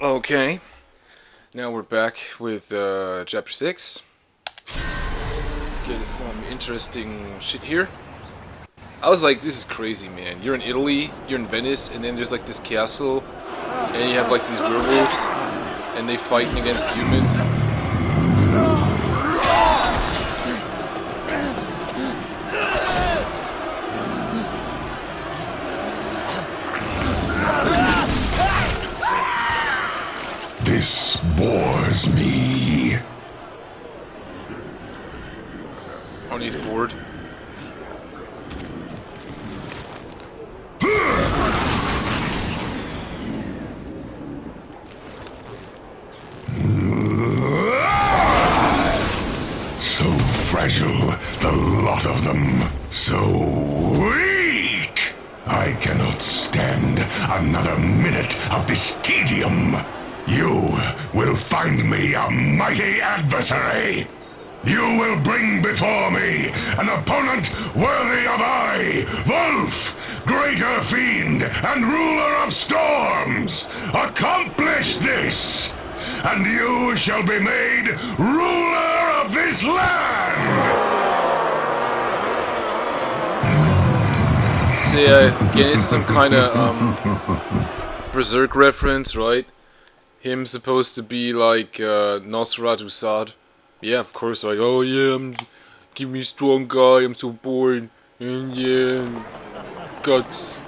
Okay, now we're back with chapter 6. Getting some interesting shit here. I was like, this is crazy, man. You're in Italy, you're in Venice, and then there's like this castle, and you have like these werewolves, and they fighting against humans. This bores me. Oh, he's bored. So fragile, the lot of them. So weak. I cannot stand another minute of this tedium. You will find me a mighty adversary. You will bring before me an opponent worthy of I, Wolf, greater fiend and ruler of storms. Accomplish this, and you shall be made ruler of this land. See, again, it's some kind of Berserk reference, right? Him supposed to be like Nosferatu Sad. Yeah, of course, like, oh yeah, give me strong guy, I'm so bored. And yeah, guts.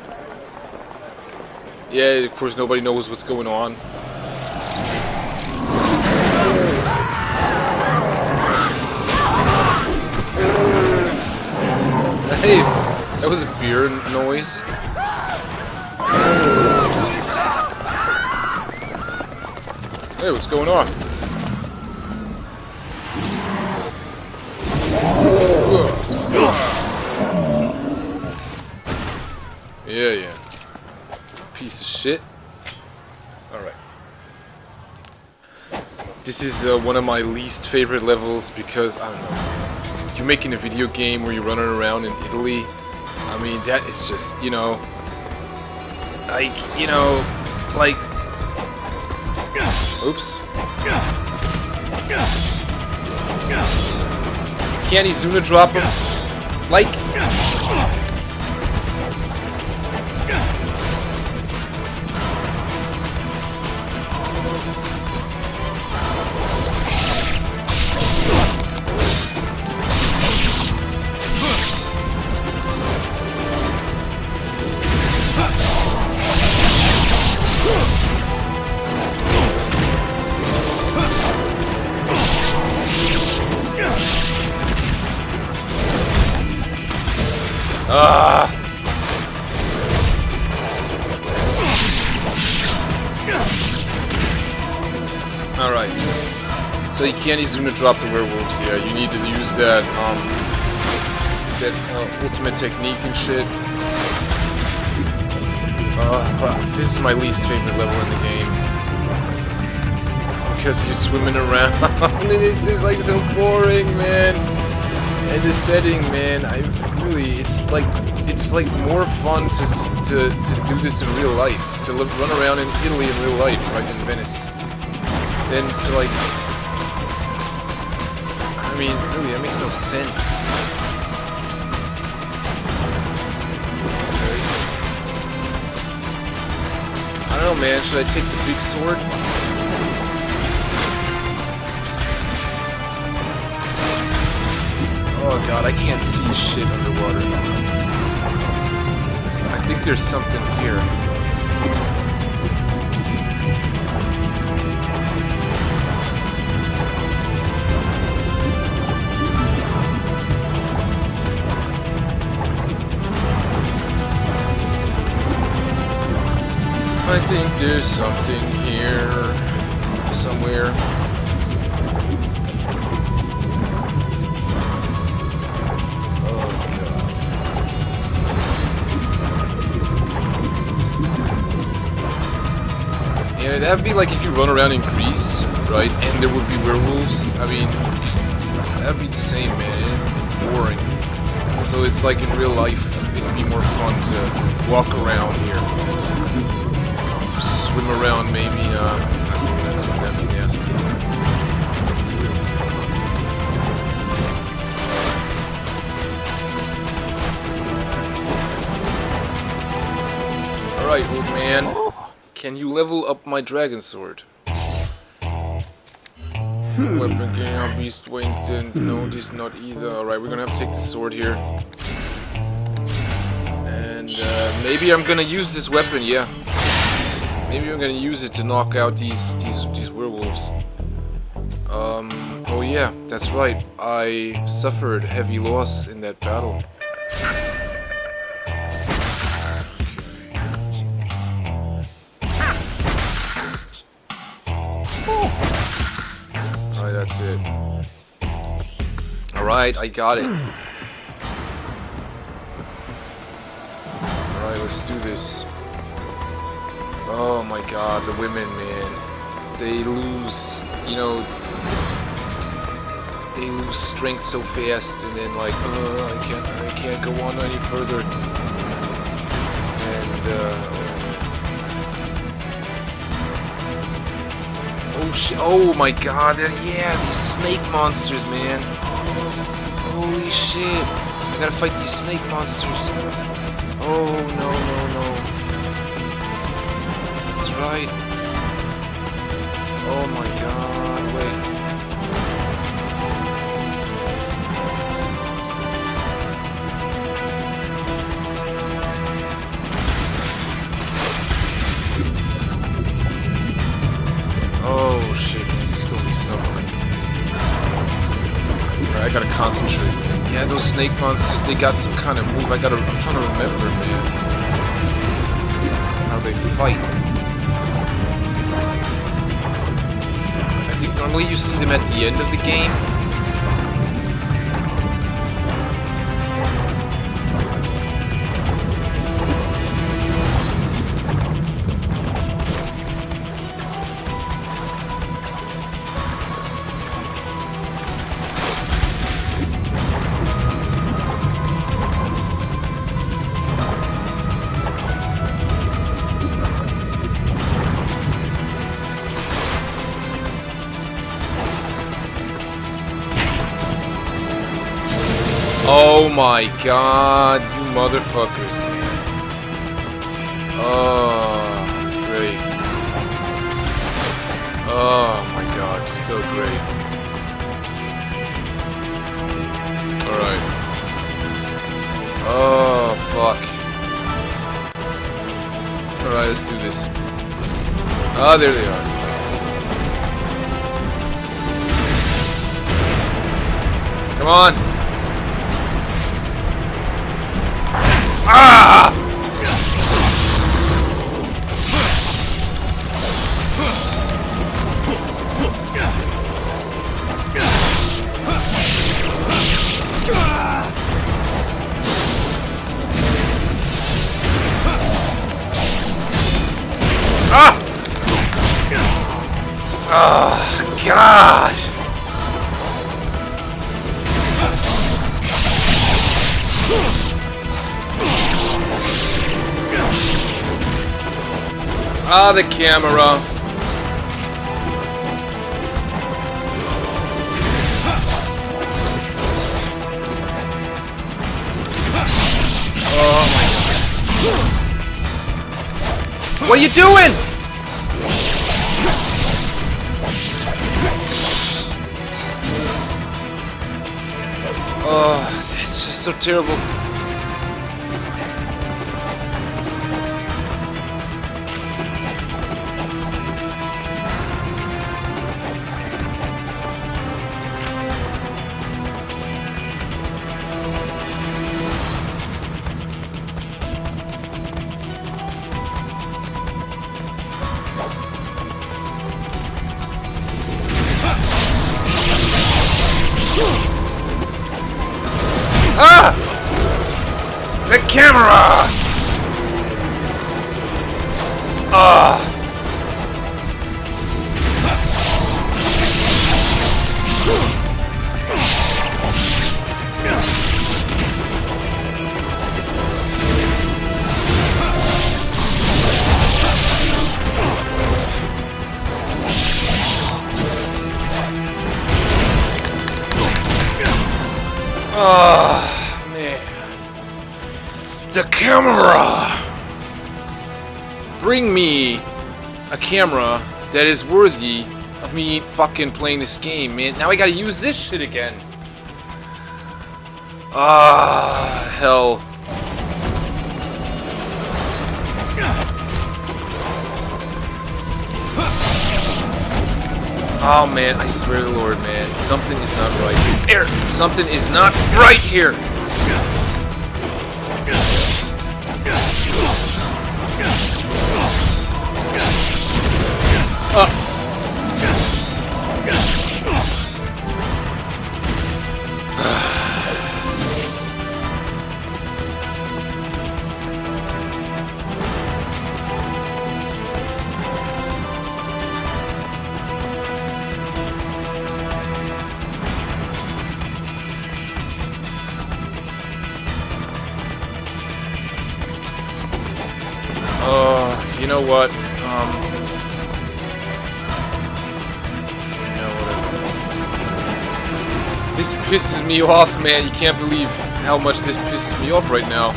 Yeah, of course nobody knows what's going on. Hey, that was a beer noise. Hey, what's going on? Yeah. Piece of shit. Alright. This is one of my least favorite levels because, I don't know, you're making a video game where you're running around in Italy. I mean, that is just, like, oops. Can't he Zuna drop him? Like... Alright. So you can't easily drop the werewolves, yeah. You need to use that, ultimate technique and shit. This is my least favorite level in the game. Because you're swimming around, and it's just like so boring, man. And the setting, man, it's like more fun to do this in real life, to run around in Italy in real life, right, in Venice, than to like, I mean, really, that makes no sense. I don't know, man, should I take the big sword? Oh god, I can't see shit underwater. I think there's something here. I think there's something here somewhere. Yeah, that'd be like if you run around in Greece, right, and there would be werewolves. I mean, that'd be the same, man. It'd be boring. So it's like in real life, it'd be more fun to walk around here. Swim around maybe, I That's gonna be nasty. Alright, old man. Can you level up my dragon sword? Weapon gain, beast winged, no, this not either. Alright, we're gonna have to take the sword here. And maybe I'm gonna use this weapon, yeah. Maybe I'm gonna use it to knock out these werewolves. Oh yeah, that's right. I suffered heavy loss in that battle. Alright, that's it. Alright, I got it. Alright, let's do this. Oh my god, the women, man. They lose, you know, they lose strength so fast, and then like, I can't go on any further. And oh shit! Oh my god! Yeah, these snake monsters, man. Holy shit! I gotta fight these snake monsters. Oh no no no! That's right. Oh my god! Wait. Oh shit, man, this is gonna be something. Alright, I gotta concentrate, man. Yeah, those snake monsters, they got some kind of move. I'm trying to remember, man. How they fight. I think normally you see them at the end of the game. Oh my god, you motherfuckers, man. Oh, great. Oh my god, so great. Alright. Oh, fuck. Alright, let's do this. Ah, there they are. Come on! Ah! Ah! Oh, God! Ah, the camera. Oh my god. What are you doing? Oh, it's just so terrible. Ah! The camera! Ah! Oh, man. The camera! Bring me a camera that is worthy of me fucking playing this game, man. Now I gotta use this shit again. Ah, hell. Oh man, I swear to the Lord, man, something is not right here. Something is not right here. You know what? This pisses me off, man. You can't believe how much this pisses me off right now.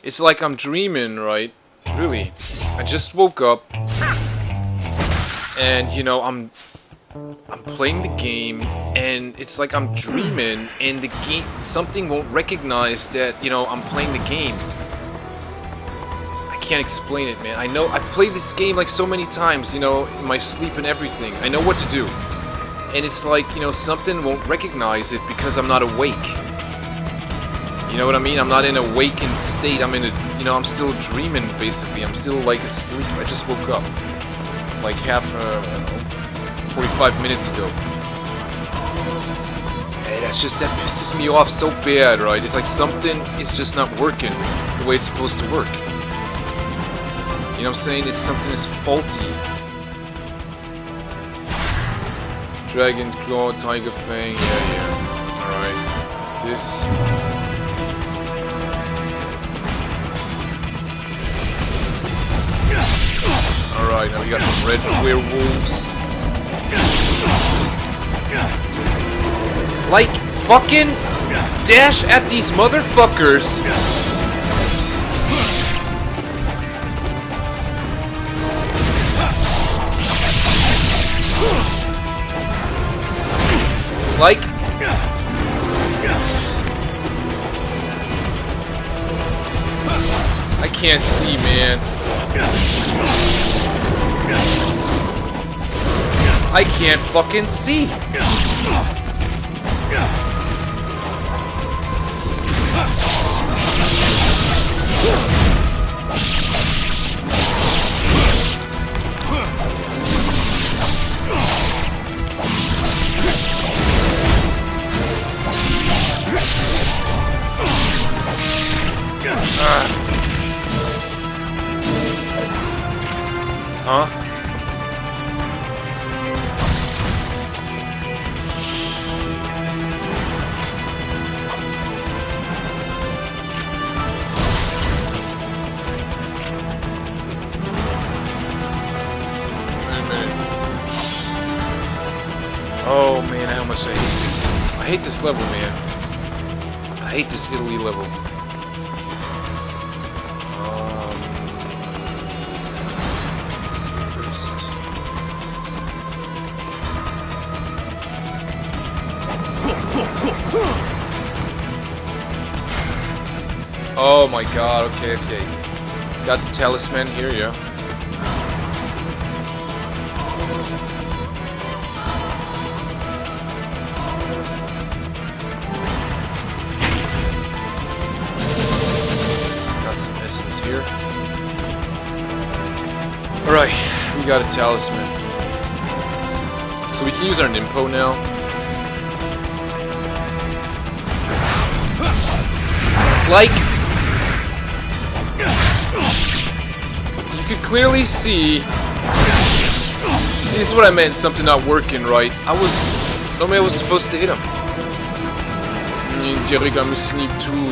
It's like I'm dreaming, right? Really. I just woke up. And, you know, I'm playing the game, and it's like I'm dreaming, and the game, something won't recognize that, you know, I'm playing the game. I can't explain it, man. I know, I've played this game like so many times, you know, in my sleep and everything. I know what to do. And it's like, you know, something won't recognize it because I'm not awake. You know what I mean? I'm not in a wakened state. I'm in a, you know, I'm still dreaming, basically. I'm still, like, asleep. I just woke up. Like, 45 minutes ago. Hey, that's just, that pisses me off so bad, right? It's like something is just not working the way it's supposed to work. You know what I'm saying? It's something is faulty. Dragon Claw, Tiger Fang, yeah. Alright. This. Alright, now we got some red werewolves. Like, fucking dash at these motherfuckers. Like, I can't see, man. I can't fucking see. Huh? Oh man, how much I hate this. I hate this level, man. I hate this Italy level. Let's go first. Oh my god, okay. Got the talisman here, yeah. Here. Alright, we got a talisman. So we can use our Nimpo now. Like, you could clearly see. See, this is what I meant, something not working right. Normally I was supposed to hit him.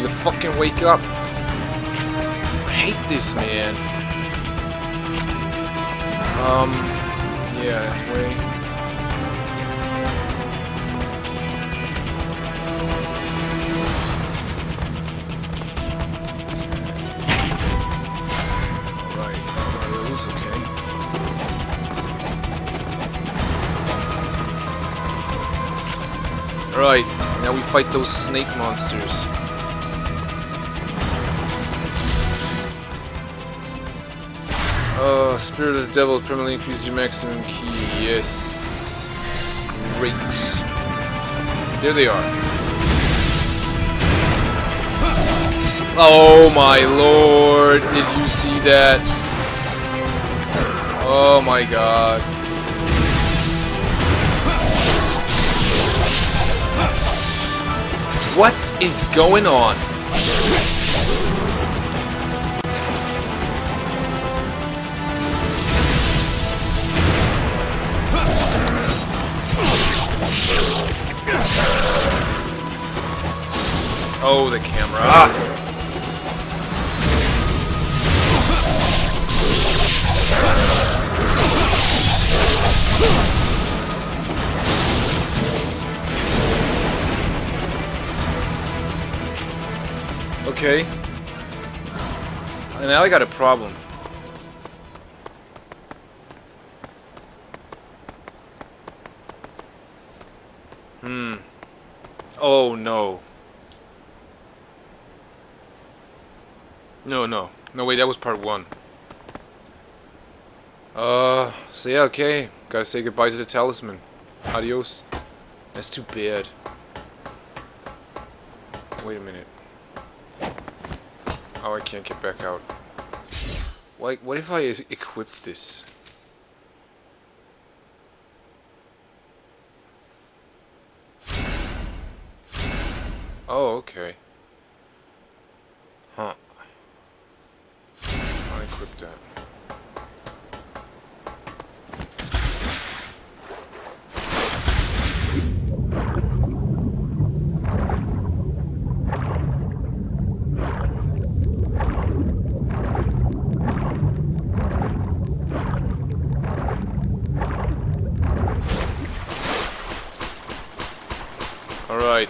The fucking wake up. I hate this, man. Yeah, anyway. Alright, that is okay. Alright, now we fight those snake monsters. Spirit of the Devil permanently increases your maximum key. Yes. Great. There they are. Oh my lord. Did you see that? Oh my god. What is going on? Oh, the camera. Okay. And now I got a problem. Oh no. No, wait, that was part 1. So yeah, okay. Gotta say goodbye to the talisman. Adios. That's too bad. Wait a minute. Oh, I can't get back out. What if I equip this? Oh, okay. Huh. I'll equip that. Alright.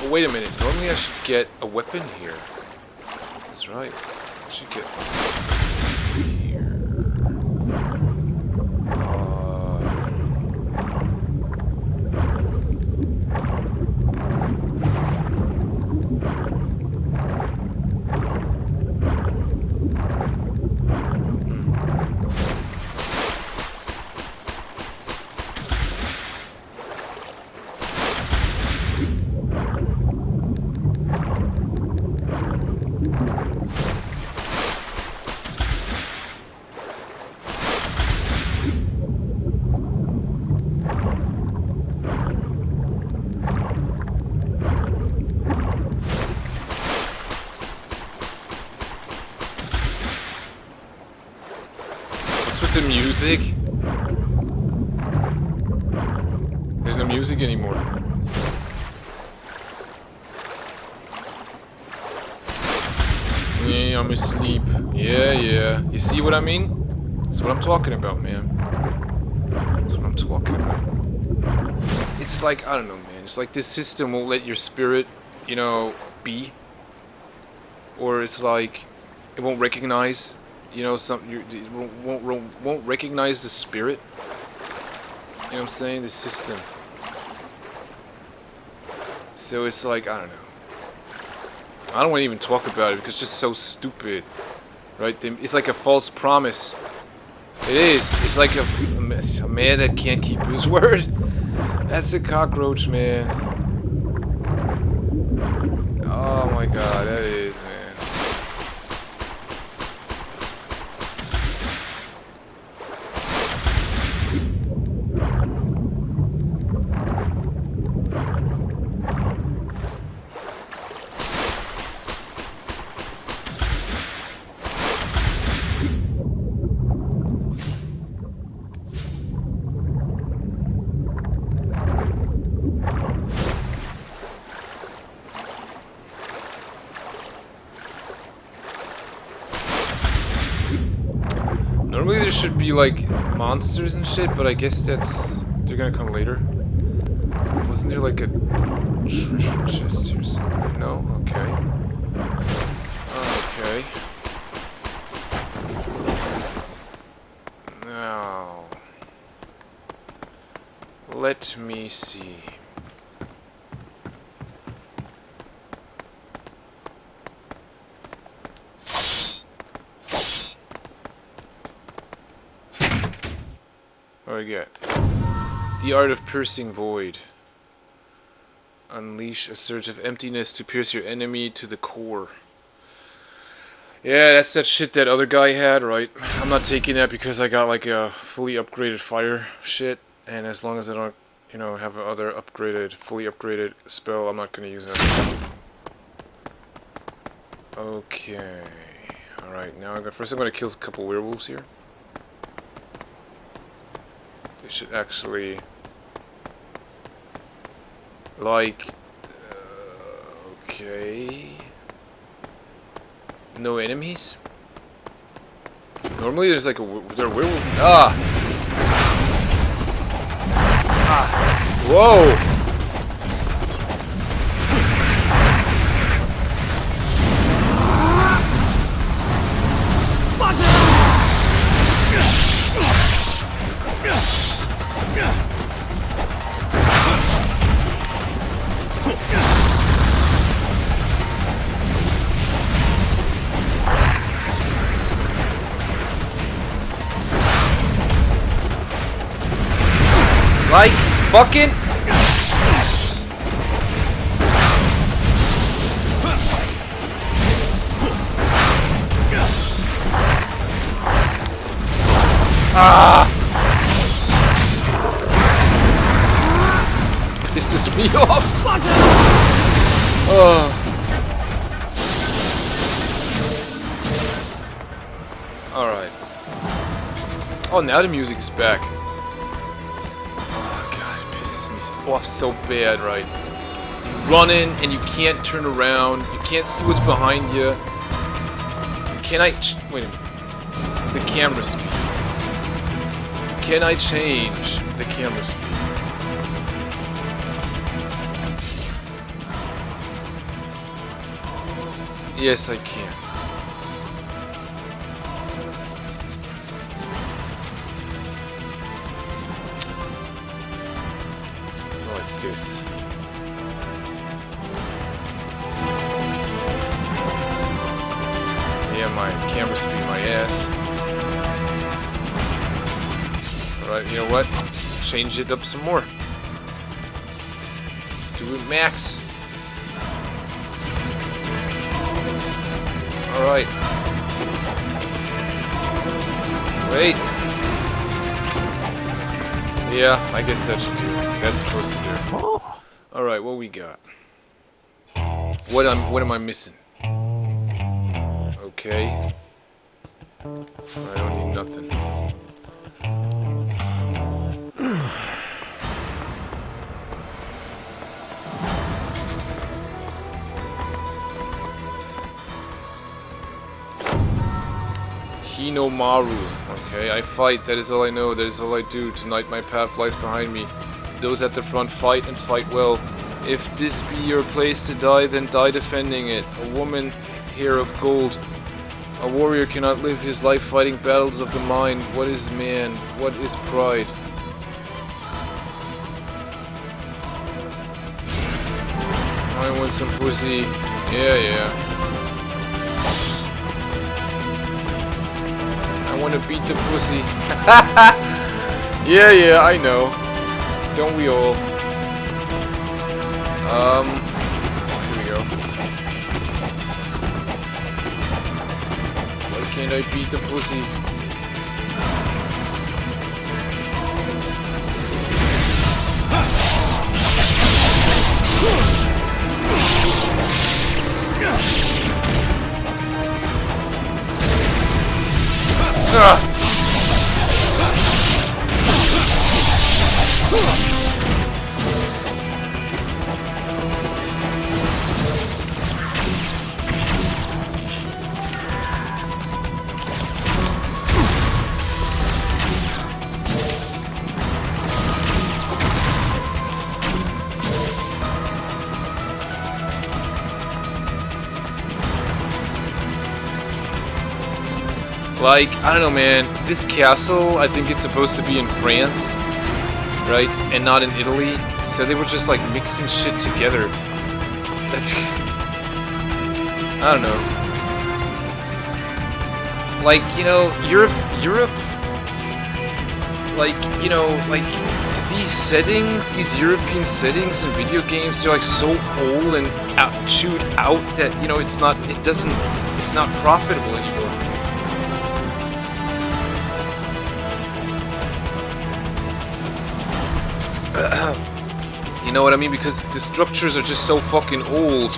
Oh, wait a minute. Normally I should get a weapon here. That's right. I should get here. The music? There's no music anymore. Yeah, I'm asleep. Yeah. You see what I mean? That's what I'm talking about, man. That's what I'm talking about. It's like, I don't know, man. It's like this system won't let your spirit, you know, be. Or it's like, it won't recognize, you know, it won't recognize the spirit. You know what I'm saying? The system. So it's like, I don't know. I don't want to even talk about it because it's just so stupid. Right? It's like a false promise. It is. It's like a man that can't keep his word. That's a cockroach, man. Oh my god, that is, man. there should be like monsters and shit, but I guess they're gonna come later. Wasn't there like a treasure chest here somewhere? No? Okay. Okay. Now, let me see. What do we get? The art of piercing void. Unleash a surge of emptiness to pierce your enemy to the core. Yeah, that's that shit that other guy had, right? I'm not taking that because I got like a fully upgraded fire shit, and as long as I don't, you know, have other fully upgraded spell, I'm not gonna use that. Okay. Alright, now first I'm gonna kill a couple werewolves here. They should actually like okay. No enemies? Normally there's like there are werewolves. Ah! Whoa! Like, fucking... Ah! Is this me off? Oh. Alright. Oh, now the music is back. Off so bad, right? Running and you can't turn around. You can't see what's behind you. Can I... wait a minute. The camera speed. Can I change the camera speed? Yes, I can. This. Yeah, my camera speed, my ass. Alright, you know what? Change it up some more. Do it max. Alright. Wait. Yeah, I guess that should do it. That's supposed to do it. Alright, what we got? What am I missing? Okay. I don't need nothing. Hinomaru. Okay, I fight. That is all I know. That is all I do. Tonight my path lies behind me. Those at the front fight and fight well. If this be your place to die, then die defending it. A woman here of gold. A warrior cannot live his life fighting battles of the mind. What is man? What is pride? I want some pussy. Yeah. I want to beat the pussy. Yeah, I know. Don't we all? Here we go. Why can't I beat the pussy? Like, I don't know, man. This castle, I think it's supposed to be in France, right? And not in Italy. So they were just like mixing shit together. That's... I don't know. Like, you know, Europe, like, you know, like, these settings, these European settings in video games, they're like so old and chewed out that, you know, it's not profitable anymore. You know what I mean? Because the structures are just so fucking old.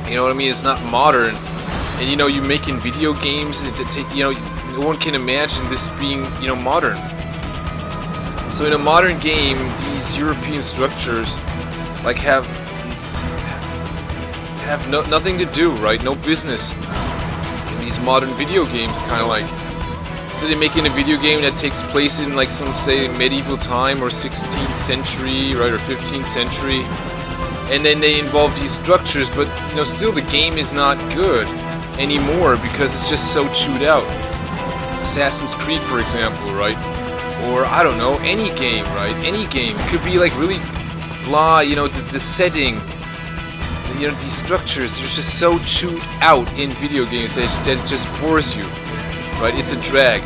You know what I mean? It's not modern. And you know, you making video games that take, you know, no one can imagine this being, you know, modern. So in a modern game, these European structures like have nothing to do, right? No business in these modern video games, kind of like. So they're making a video game that takes place in like some, say, medieval time or 16th century, right, or 15th century, and then they involve these structures, but you know, still the game is not good anymore because it's just so chewed out. Assassin's Creed, for example, right? Or I don't know, any game, right? Any game. It could be like really blah, you know, the setting, you know, these structures, they're just so chewed out in video games that it just bores you. Right, it's a drag.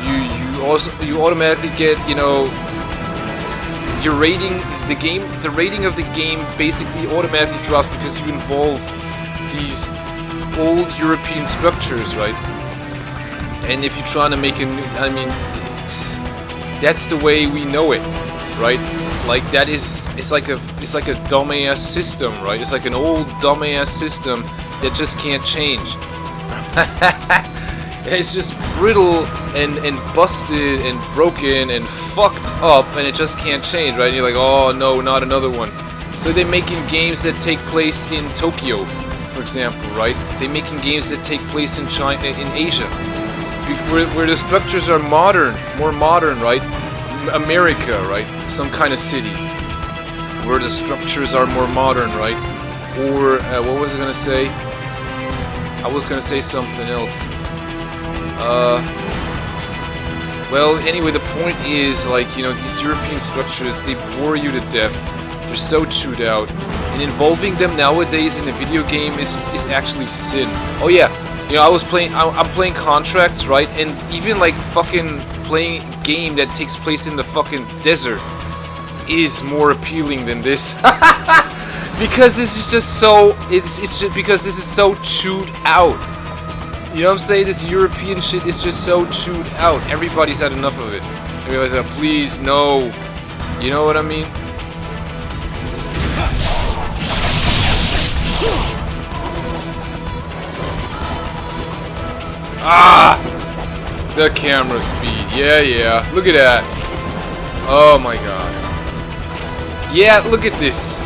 You automatically get, you know, your rating, the rating of the game basically automatically drops because you involve these old European structures, right? And if you're trying to make a new, I mean, that's the way we know it, right? Like that is, it's like a dumbass system, right? It's like an old dumbass system that just can't change. It's just brittle and busted and broken and fucked up, and it just can't change, right? And you're like, oh no, not another one. So they're making games that take place in Tokyo, for example, right? They're making games that take place in China, in Asia, where the structures are modern, more modern, right? America, right? Some kind of city where the structures are more modern, right? Or what was I gonna say? I was gonna say something else. Well, anyway, the point is, like, you know, these European structures, they bore you to death. They're so chewed out. And involving them nowadays in a video game is actually sin. Oh yeah, you know, I'm playing Contracts, right? And even, like, fucking playing a game that takes place in the fucking desert is more appealing than this. Because this is just so, it's just because this is so chewed out. You know what I'm saying? This European shit is just so chewed out. Everybody's had enough of it. Everybody's like, please, no. You know what I mean? Ah! The camera speed. Yeah. Look at that. Oh my god. Yeah, look at this.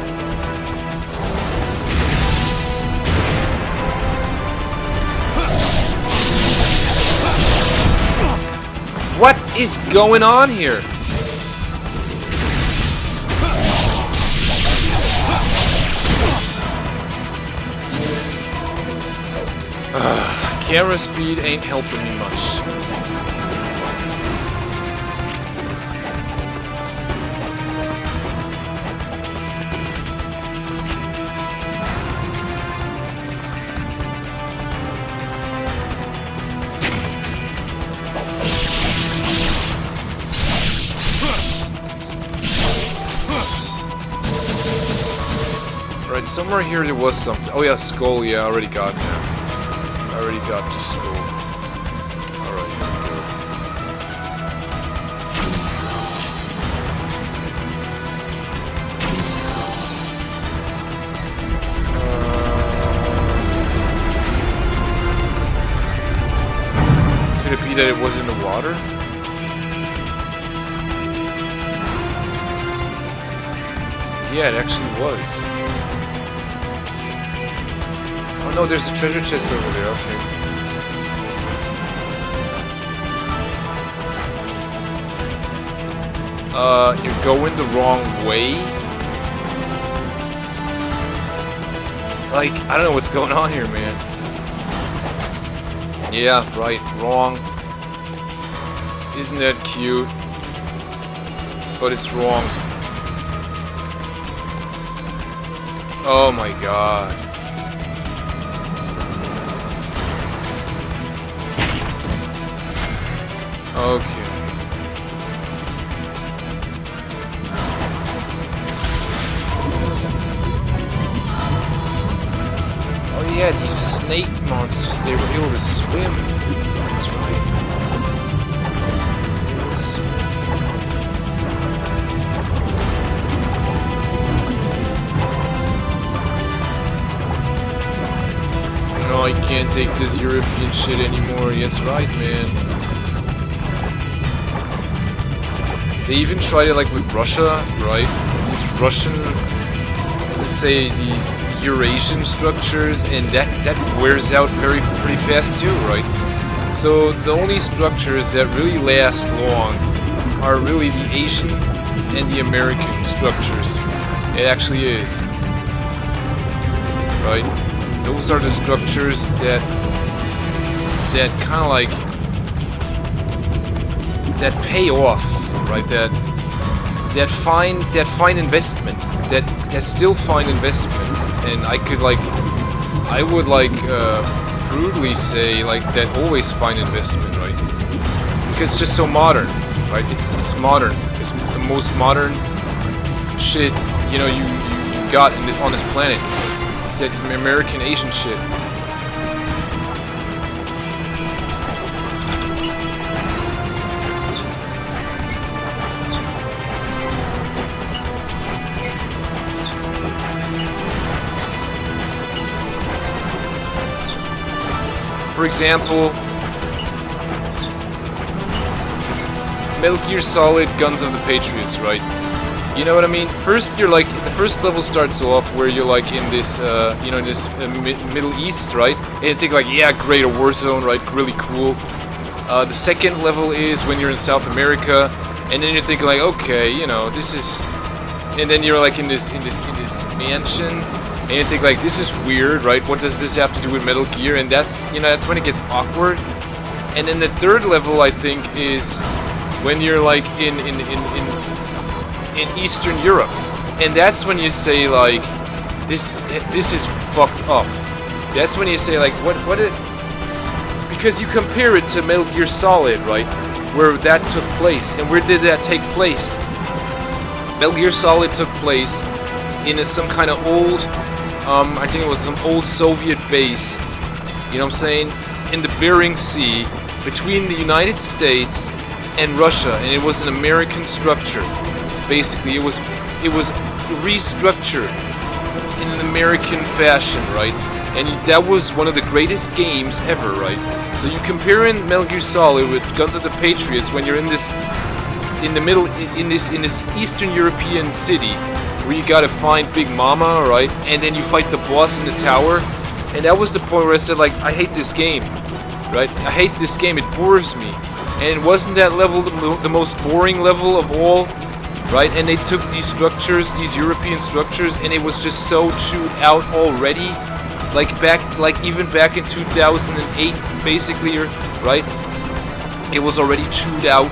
What is going on here? Camera speed ain't helping me much. Right, somewhere here there was something. Oh yeah, skull, yeah, I already got that. I already got the skull. Alright, here we go. Could it be that it was in the water? Yeah, it actually was. Oh no, there's a treasure chest over there, okay. You're going the wrong way? Like, I don't know what's going on here, man. Yeah, right, wrong. Isn't that cute? But it's wrong. Oh my god. Okay. Oh yeah, these snake monsters, they were able to swim. That's right. They were able to swim. No, I can't take this European shit anymore. That's right, man. They even tried it like with Russia, right? These Russian, let's say these Eurasian structures, and that wears out pretty fast too, right? So the only structures that really last long are really the Asian and the American structures. It actually is, right? Those are the structures that kind of like that pay off, right? That fine investment, that still fine investment, and I would crudely say like that always fine investment, right? Because it's just so modern, right? It's modern. It's the most modern shit you got on this planet. It's that American Asian shit. For example, Metal Gear Solid Guns of the Patriots, right? You know what I mean? First, you're like, the first level starts off where you're like in this, Middle East, right? And you think like, yeah, great, a war zone, right? Really cool. The second level is when you're in South America, and then you're thinking like, okay, this is, and then you're like in this mansion, and you think like, this is weird, right? What does this have to do with Metal Gear? And that's when it gets awkward. And then the third level, I think, is when you're like in Eastern Europe, and that's when you say like, this is fucked up. That's when you say like, what it, because you compare it to Metal Gear Solid, right, where that took place, and where did that take place? Metal Gear Solid took place in some kind of old, I think it was some old Soviet base, you know what I'm saying, in the Bering Sea, between the United States and Russia, and it was an American structure. Basically, it was restructured in an American fashion, right? And that was one of the greatest games ever, right? So you compare in Metal Gear Solid with Guns of the Patriots when you're in this Eastern European city where you gotta find Big Mama, right? And then you fight the boss in the tower. And that was the point where I said like, I hate this game, right? I hate this game. It bores me. And wasn't that level the most boring level of all? Right, and they took these structures, these European structures, and it was just so chewed out already, even back in 2008, basically, right? It was already chewed out.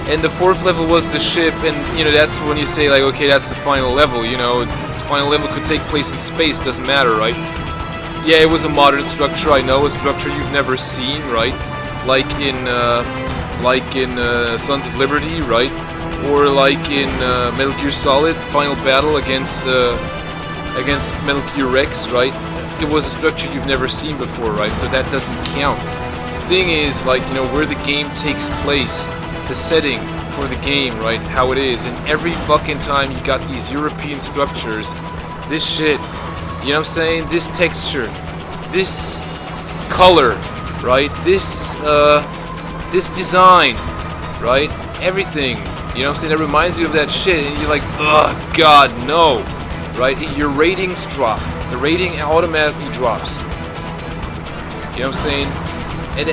And the fourth level was the ship, and that's when you say like, okay, that's the final level. The final level could take place in space, doesn't matter, right? Yeah, it was a modern structure. I know, a structure you've never seen, right? Like in Sons of Liberty, right? Or like in Metal Gear Solid, Final Battle against Metal Gear Rex, right? It was a structure you've never seen before, right? So that doesn't count. The thing is, like, where the game takes place, the setting for the game, right? How it is, and every fucking time you got these European structures, this shit, you know what I'm saying? This texture, this color, right? This design, right? Everything. You know what I'm saying? That reminds you of that shit, and you're like, ugh, God, no. Right? Your ratings drop. The rating automatically drops. You know what I'm saying? And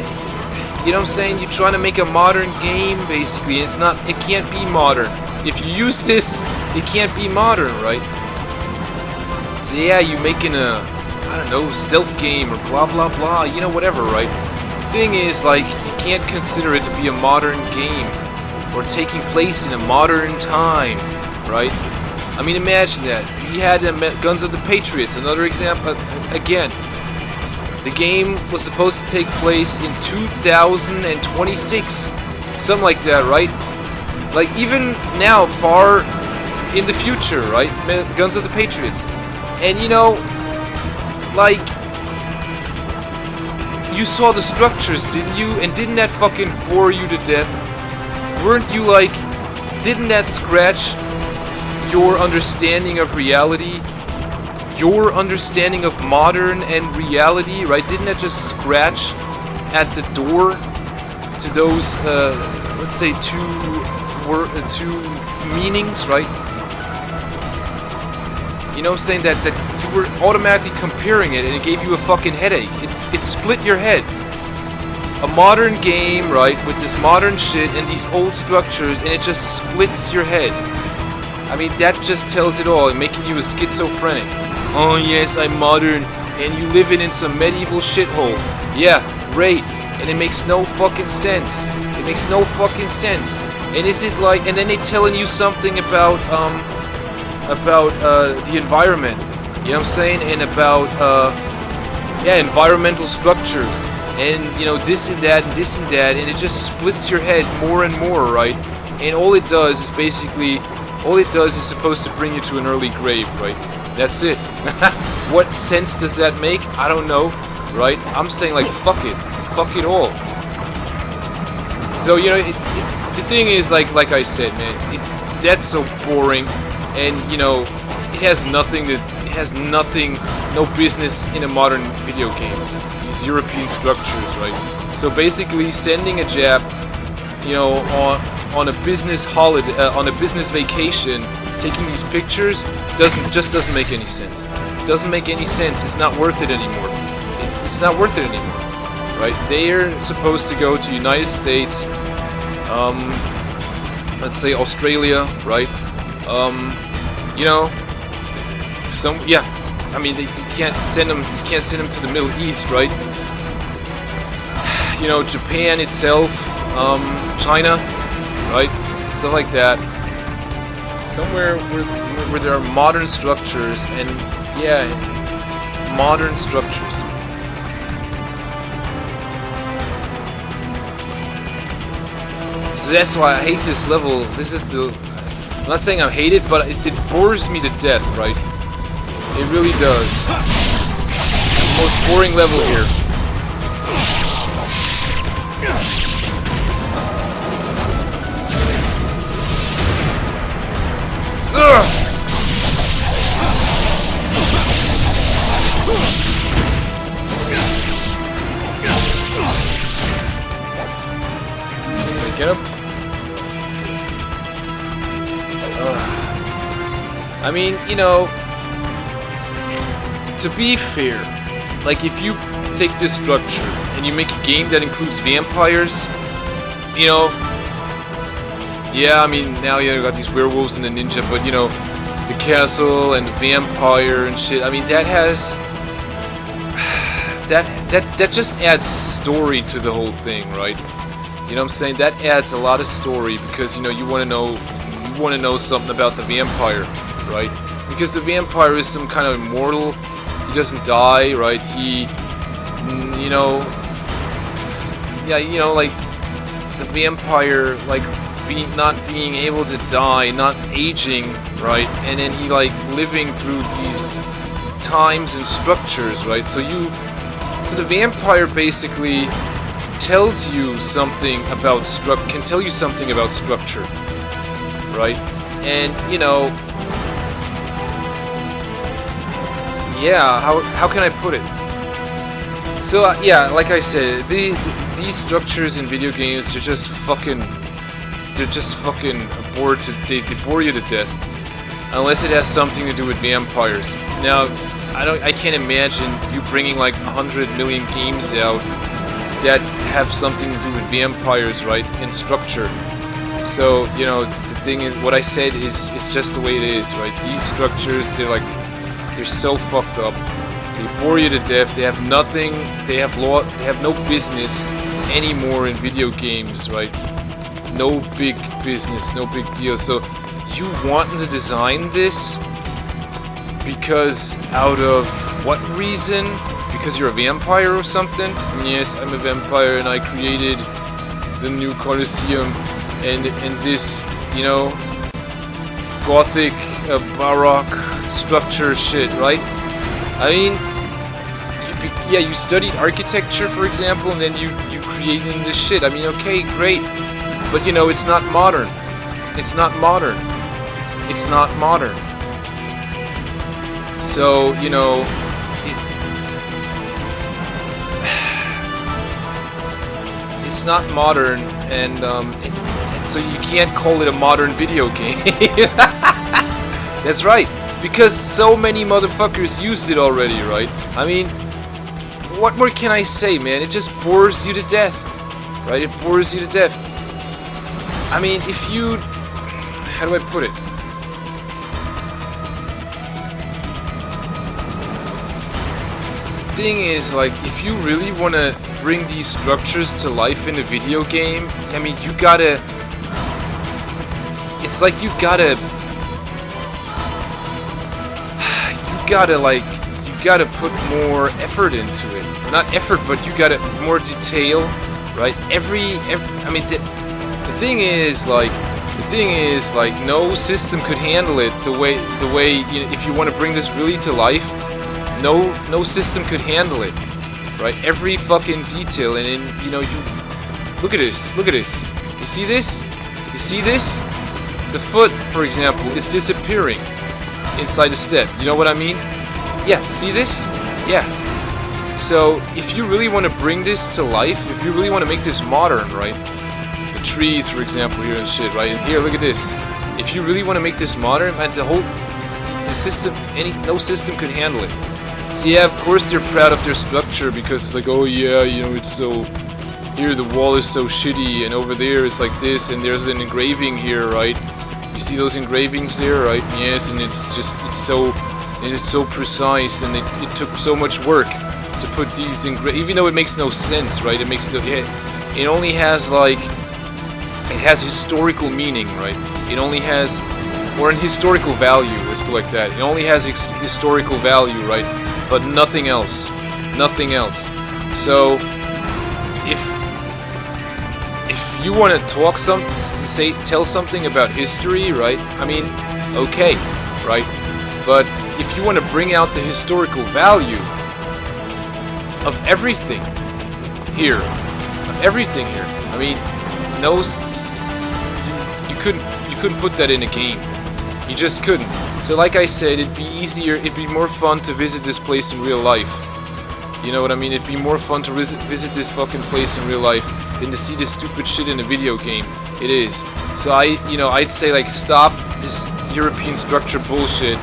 you know what I'm saying? You're trying to make a modern game, basically. It can't be modern. If you use this, it can't be modern, right? So yeah, you're making a I don't know, stealth game or blah blah blah, you know, whatever, right? Thing is, like, you can't consider it to be a modern game or taking place in a modern time, right? I mean, imagine that. We had Guns of the Patriots, another example. Again, the game was supposed to take place in 2026, something like that, right? Like, even now, far in the future, right? Guns of the Patriots. And, you know, like, you saw the structures, didn't you? And didn't that fucking bore you to death? Weren't you like, didn't that scratch your understanding of reality? Your understanding of modern and reality, right? Didn't that just scratch at the door to those, let's say, two meanings, right? You know, saying that you were automatically comparing it, and it gave you a fucking headache. It split your head. A modern game, right, with this modern shit and these old structures, and it just splits your head. I mean, that just tells it all, and making you a schizophrenic. Oh yes, I'm modern, and you living in some medieval shithole. Yeah, great, and it makes no fucking sense. It makes no fucking sense. And is it like, and then they telling you something about the environment, you know what I'm saying, and about yeah, environmental structures, and you know, this and that and this and that, and it just splits your head more and more, right? And all it does is basically, all it does is supposed to bring you to an early grave, right? That's it. What sense does that make? I don't know, right? I'm saying, like, fuck it all. So, you know, the thing is, like I said, man, that's so boring, and you know, it has nothing, no business in a modern video game. These European structures, right? So basically, sending a Jap, you know, on a business holiday, on a business vacation, taking these pictures doesn't make any sense. It doesn't make any sense. It's not worth it anymore. It's not worth it anymore, right? They're supposed to go to United States, let's say Australia, right? You know, yeah. I mean, you can't send them to the Middle East, right? You know, Japan itself, China, right? Stuff like that. Somewhere where there are modern structures, and yeah, modern structures. So that's why I hate this level. This is the, I'm not saying I hate it, but it bores me to death, right? It really does. The most boring level here. Ugh! Get him? I mean, you know, to be fair, like, if you take this structure and you make a game that includes vampires, you know, yeah, I mean, now you got these werewolves and the ninja, but you know, the castle and the vampire and shit, I mean, that has, that just adds story to the whole thing, right? You know what I'm saying? That adds a lot of story, because, you know, you want to know something about the vampire, right? Because the vampire is some kind of immortal. He doesn't die, right? He, you know, yeah, you know, like, the vampire, like, not being able to die, not aging, right? And then he, like, living through these times and structures, right? So the vampire basically tells you something about can tell you something about structure, right? And, you know, yeah, how can I put it? So, yeah, like I said, these structures in video games, they're just fucking bored they bore you to death, unless it has something to do with vampires. Now, I can't imagine you bringing like 100 million games out that have something to do with vampires, right, in structure. So, you know, the thing is, what I said is just the way it is, right? These structures, they're so fucked up. They bore you to death. They have nothing. They have no business anymore in video games, right? No big business, no big deal. So you want to design this because out of what reason? Because you're a vampire or something? Yes, I'm a vampire and I created the new Colosseum and this, you know, Gothic, Baroque structure shit, right? I mean, yeah, you studied architecture, for example, and then you created this shit. I mean, okay, great. But, you know, it's not modern. It's not modern. It's not modern. So, you know, it's not modern, and so you can't call it a modern video game. That's right, because so many motherfuckers used it already, right? I mean, what more can I say, man? It just bores you to death, right? It bores you to death. I mean, if you... how do I put it? The thing is, like, if you really want to bring these structures to life in a video game, I mean, you gotta... it's like you gotta put more effort into it. Not effort, but you gotta more detail, right? I mean, the thing is, like, no system could handle it the way you know, if you want to bring this really to life, no system could handle it, right? Every fucking detail, and you know, you look at this. You see this? You see this? The foot, for example, is disappearing inside a step. You know what I mean? Yeah, see this? Yeah. So, if you really want to bring this to life, if you really want to make this modern, right? The trees, for example, here and shit, right? And here, look at this. If you really want to make this modern, man, the system, no system could handle it. So yeah, of course they're proud of their structure because it's like, oh yeah, you know, it's so... here the wall is so shitty, and over there it's like this, and there's an engraving here, right? You see those engravings there, right? Yes, and it's so precise, and it took so much work to put these even though it makes no sense, right? It only has, like, it has historical meaning, right? It only has, or an historical value, let's put it like that. It only has historical value, right? But nothing else. Nothing else. So, if you want to tell something about history, right? I mean, okay, right? But if you want to bring out the historical value of everything here, I mean, you couldn't put that in a game. You just couldn't. So, like I said, it'd be more fun to visit this place in real life. You know what I mean? It'd be more fun to visit this fucking place in real life than to see this stupid shit in a video game. It is. So I'd say, like, stop this European structure bullshit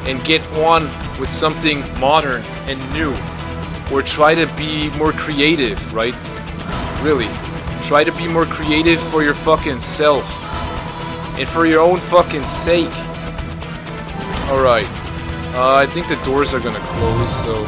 and get on with something modern and new. Or try to be more creative, right? Really. Try to be more creative for your fucking self. And for your own fucking sake. Alright. I think the doors are gonna close, so...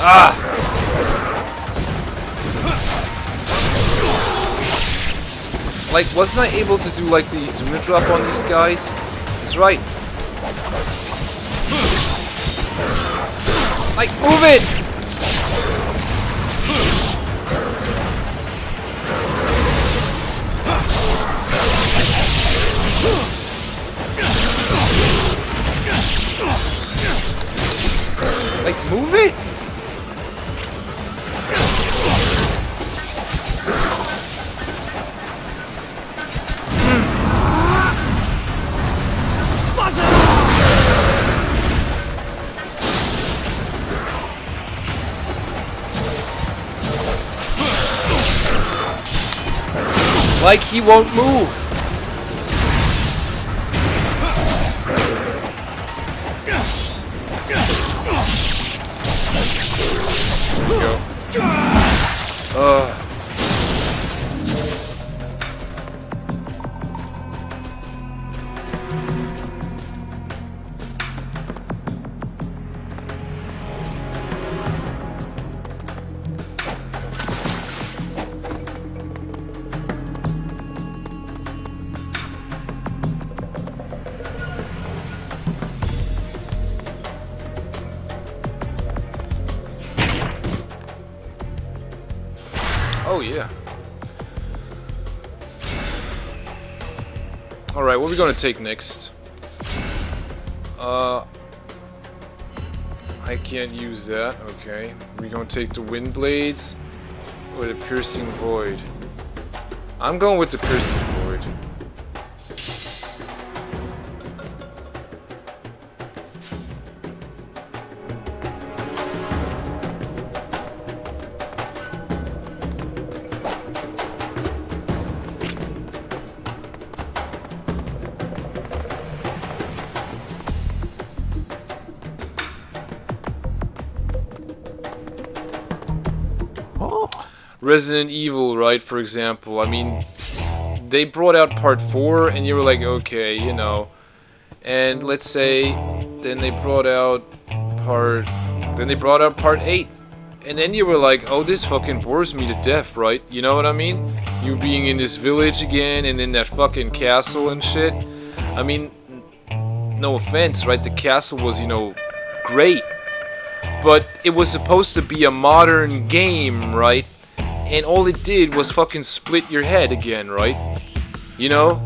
Ah! Like, wasn't I able to do, like, the Zuma drop on these guys? That's right. Like, move it! Like, move it! Like he won't move. There we go. Oh yeah. Alright, what are we gonna take next? I can't use that. Okay. We're gonna take the wind blades or the piercing void. I'm going with the piercing void. Resident Evil, right, for example. I mean, they brought out part 4 and you were like, okay, you know. And let's say then they brought out part 8. And then you were like, oh, this fucking bores me to death, right? You know what I mean? You being in this village again and in that fucking castle and shit. I mean, no offense, right? The castle was, you know, great. But it was supposed to be a modern game, right? And all it did was fucking split your head again, right? You know?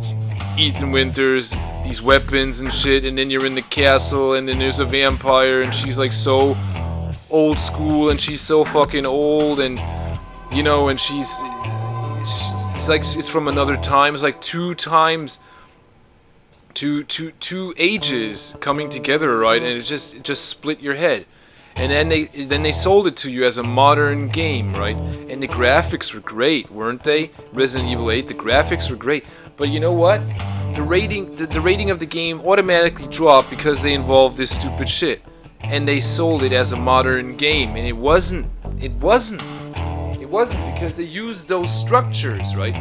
Ethan Winters, these weapons and shit, and then you're in the castle, and then there's a vampire, and she's like so old school, and she's so fucking old, and you know, and it's like it's from another time. It's like two ages coming together, right? And it just split your head. And then they sold it to you as a modern game, right? And the graphics were great, weren't they? Resident Evil 8, the graphics were great. But you know what? The rating of the game automatically dropped because they involved this stupid shit. And they sold it as a modern game, and it wasn't because they used those structures, right?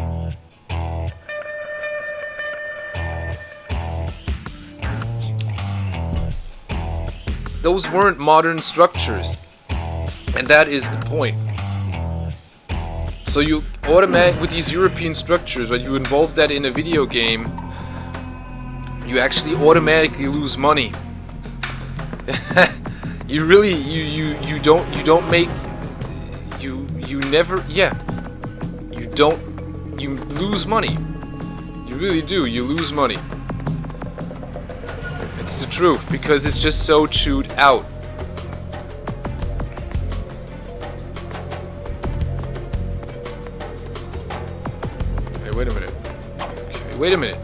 Those weren't modern structures, and that is the point. So you with these European structures, when you involve that in a video game, you actually automatically lose money. You really you don't make you lose money. You really do. You lose money. It's the truth, because it's just so chewed out. Hey, wait a minute. Okay, wait a minute.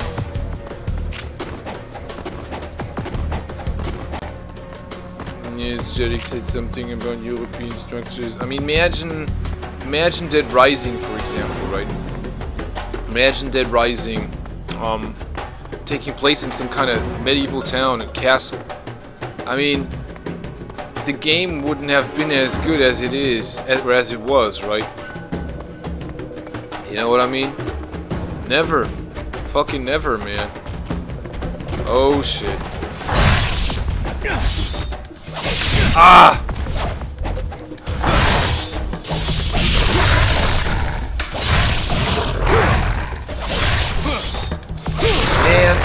Yes, Jerick said something about European structures. I mean, imagine Dead Rising, for example, right? Imagine Dead Rising, taking place in some kind of medieval town and castle. I mean, the game wouldn't have been as good as it is, or as it was, right? You know what I mean? Never. Fucking never, man. Oh, shit. Ah! Man.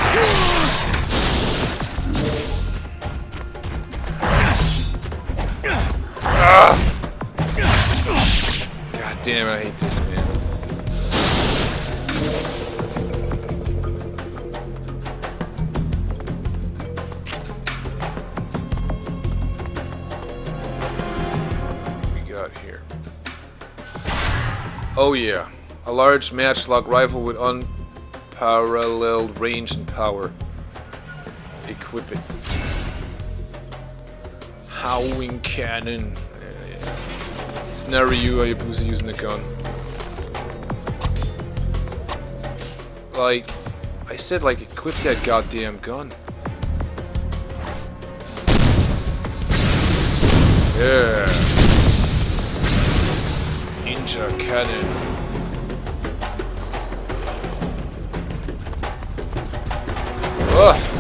Ah! God damn it, I hate this, man. Here. Oh yeah, a large matchlock rifle with unparalleled range and power. Equip it. Howling cannon. Yeah. It's Naryu Hayabusa using the gun. Like, I said, like, equip that goddamn gun. Yeah. Ninja cannon. Ugh.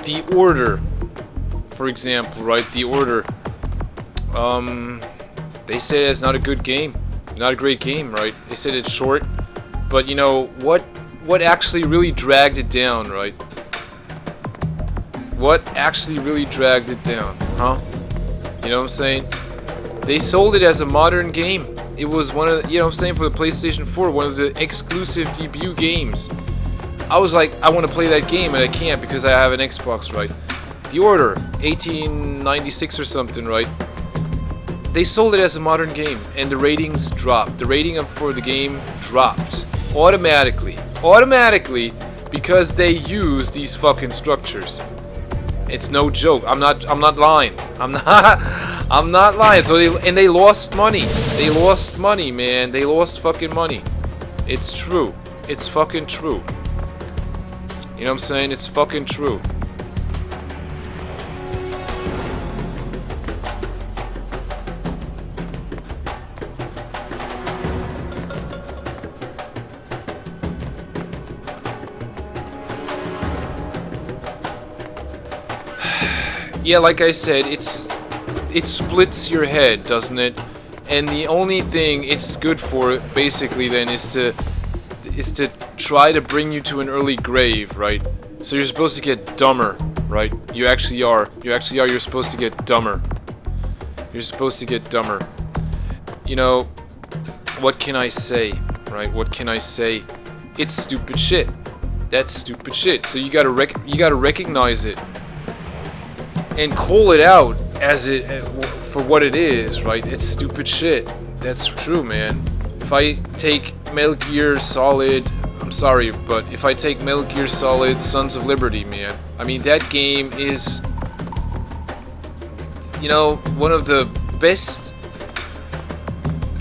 The Order, for example, right? The Order. They said it's not a good game, not a great game, right? They said it's short, but you know what actually really dragged it down, right? What actually really dragged it down, huh? You know what I'm saying? They sold it as a modern game. It was one of the, you know what I'm saying, for the PlayStation 4, one of the exclusive debut games. I was like, I want to play that game, and I can't because I have an Xbox, right? The Order, 1896 or something, right? They sold it as a modern game, and the ratings dropped. The rating for the game dropped automatically. Automatically, because they use these fucking structures. It's no joke. I'm not lying. I'm not lying. So they lost money. They lost money, man. They lost fucking money. It's true. It's fucking true. You know what I'm saying? It's fucking true. Yeah, like I said, it splits your head, doesn't it? And the only thing it's good for, basically, then, is to try to bring you to an early grave, right? So you're supposed to get dumber, right? You actually are. You're supposed to get dumber. You're supposed to get dumber. You know, what can I say, right? What can I say? It's stupid shit. That's stupid shit. So you gotta recognize it and call it out as for what it is, right? It's stupid shit. That's true, man. If I take Metal Gear Solid, I'm sorry, but if I take Metal Gear Solid Sons of Liberty, man, I mean, that game is, you know, one of the best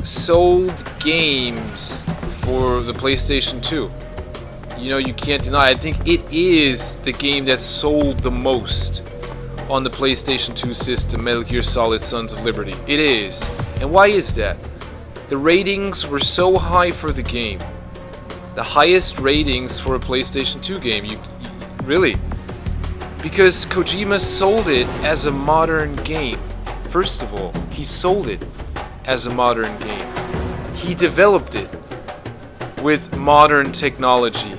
sold games for the PlayStation 2. You know, you can't deny. I think it is the game that sold the most on the PlayStation 2 system, Metal Gear Solid Sons of Liberty. It is. And why is that? The ratings were so high for the game. The highest ratings for a PlayStation 2 game. You really. Because Kojima sold it as a modern game. First of all, he sold it as a modern game. He developed it with modern technology,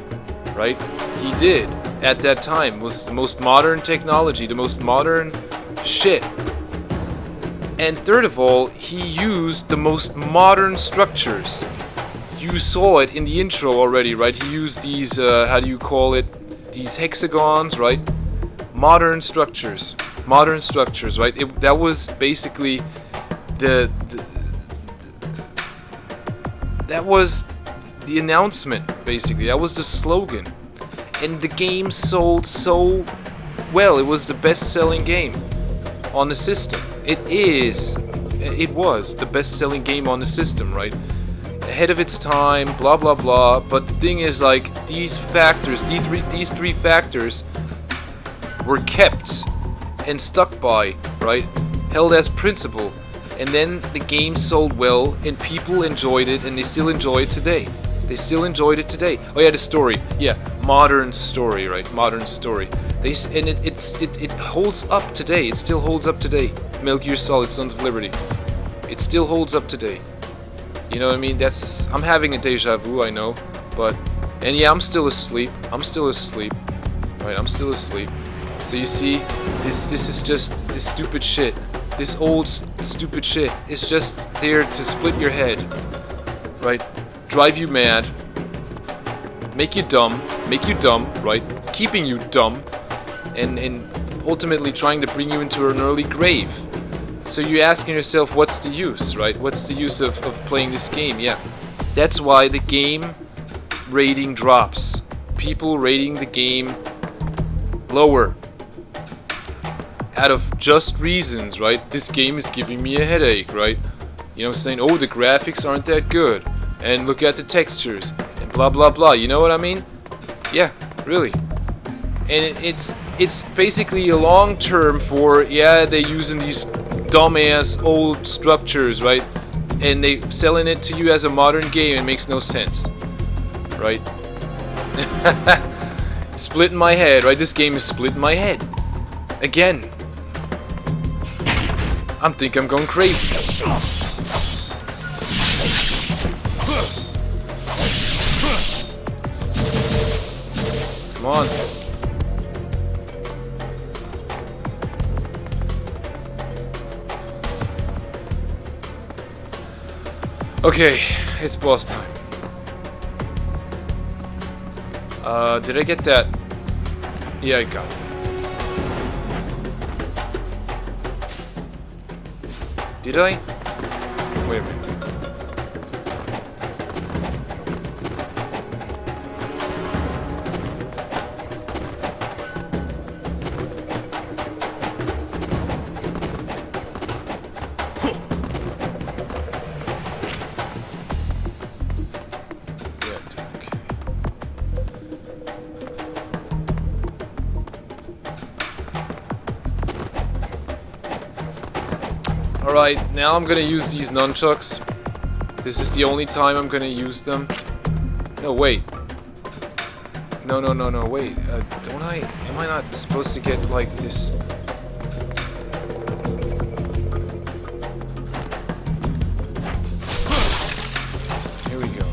right? He did. At that time was the most modern technology, the most modern shit. And third of all, he used the most modern structures. You saw it in the intro already, right? He used these, how do you call it? These hexagons, right? Modern structures, right? That was basically that was the announcement, basically. That was the slogan. And the game sold so well. It was the best-selling game on the system. It was the best-selling game on the system, right? Ahead of its time, blah blah blah. But the thing is, like, these three factors were kept and stuck by, right? Held as principle. And then the game sold well, and people enjoyed it, and they still enjoy it today. Oh yeah, the story. Yeah, modern story, right? Modern story. It holds up today. It still holds up today. Metal Gear Solid Sons of Liberty. It still holds up today. You know what I mean? I'm having a deja vu, I know, and yeah, I'm still asleep. Right? I'm still asleep. So you see, this is just this stupid shit. This old stupid shit is just there to split your head, right? Drive you mad, make you dumb, right? Keeping you dumb, and ultimately trying to bring you into an early grave. So you're asking yourself, what's the use, right? What's the use of playing this game? Yeah, that's why the game rating drops. People rating the game lower. Out of just reasons, right? This game is giving me a headache, right? You know, saying, oh, the graphics aren't that good. And look at the textures. And blah, blah, blah. You know what I mean? Yeah, really. And it's basically a long term for, yeah, they're using these dumbass old structures, right? And they selling it to you as a modern game. It makes no sense, right? Splitting my head, right? This game is splitting my head. Again. I think I'm going crazy. Come on. Okay, it's boss time. Did I get that? Yeah, I got that. Did I? Wait a minute. Alright, now I'm gonna use these nunchucks. This is the only time I'm gonna use them. No, wait. No, wait. Don't I... Am I not supposed to get, like, this... Here we go.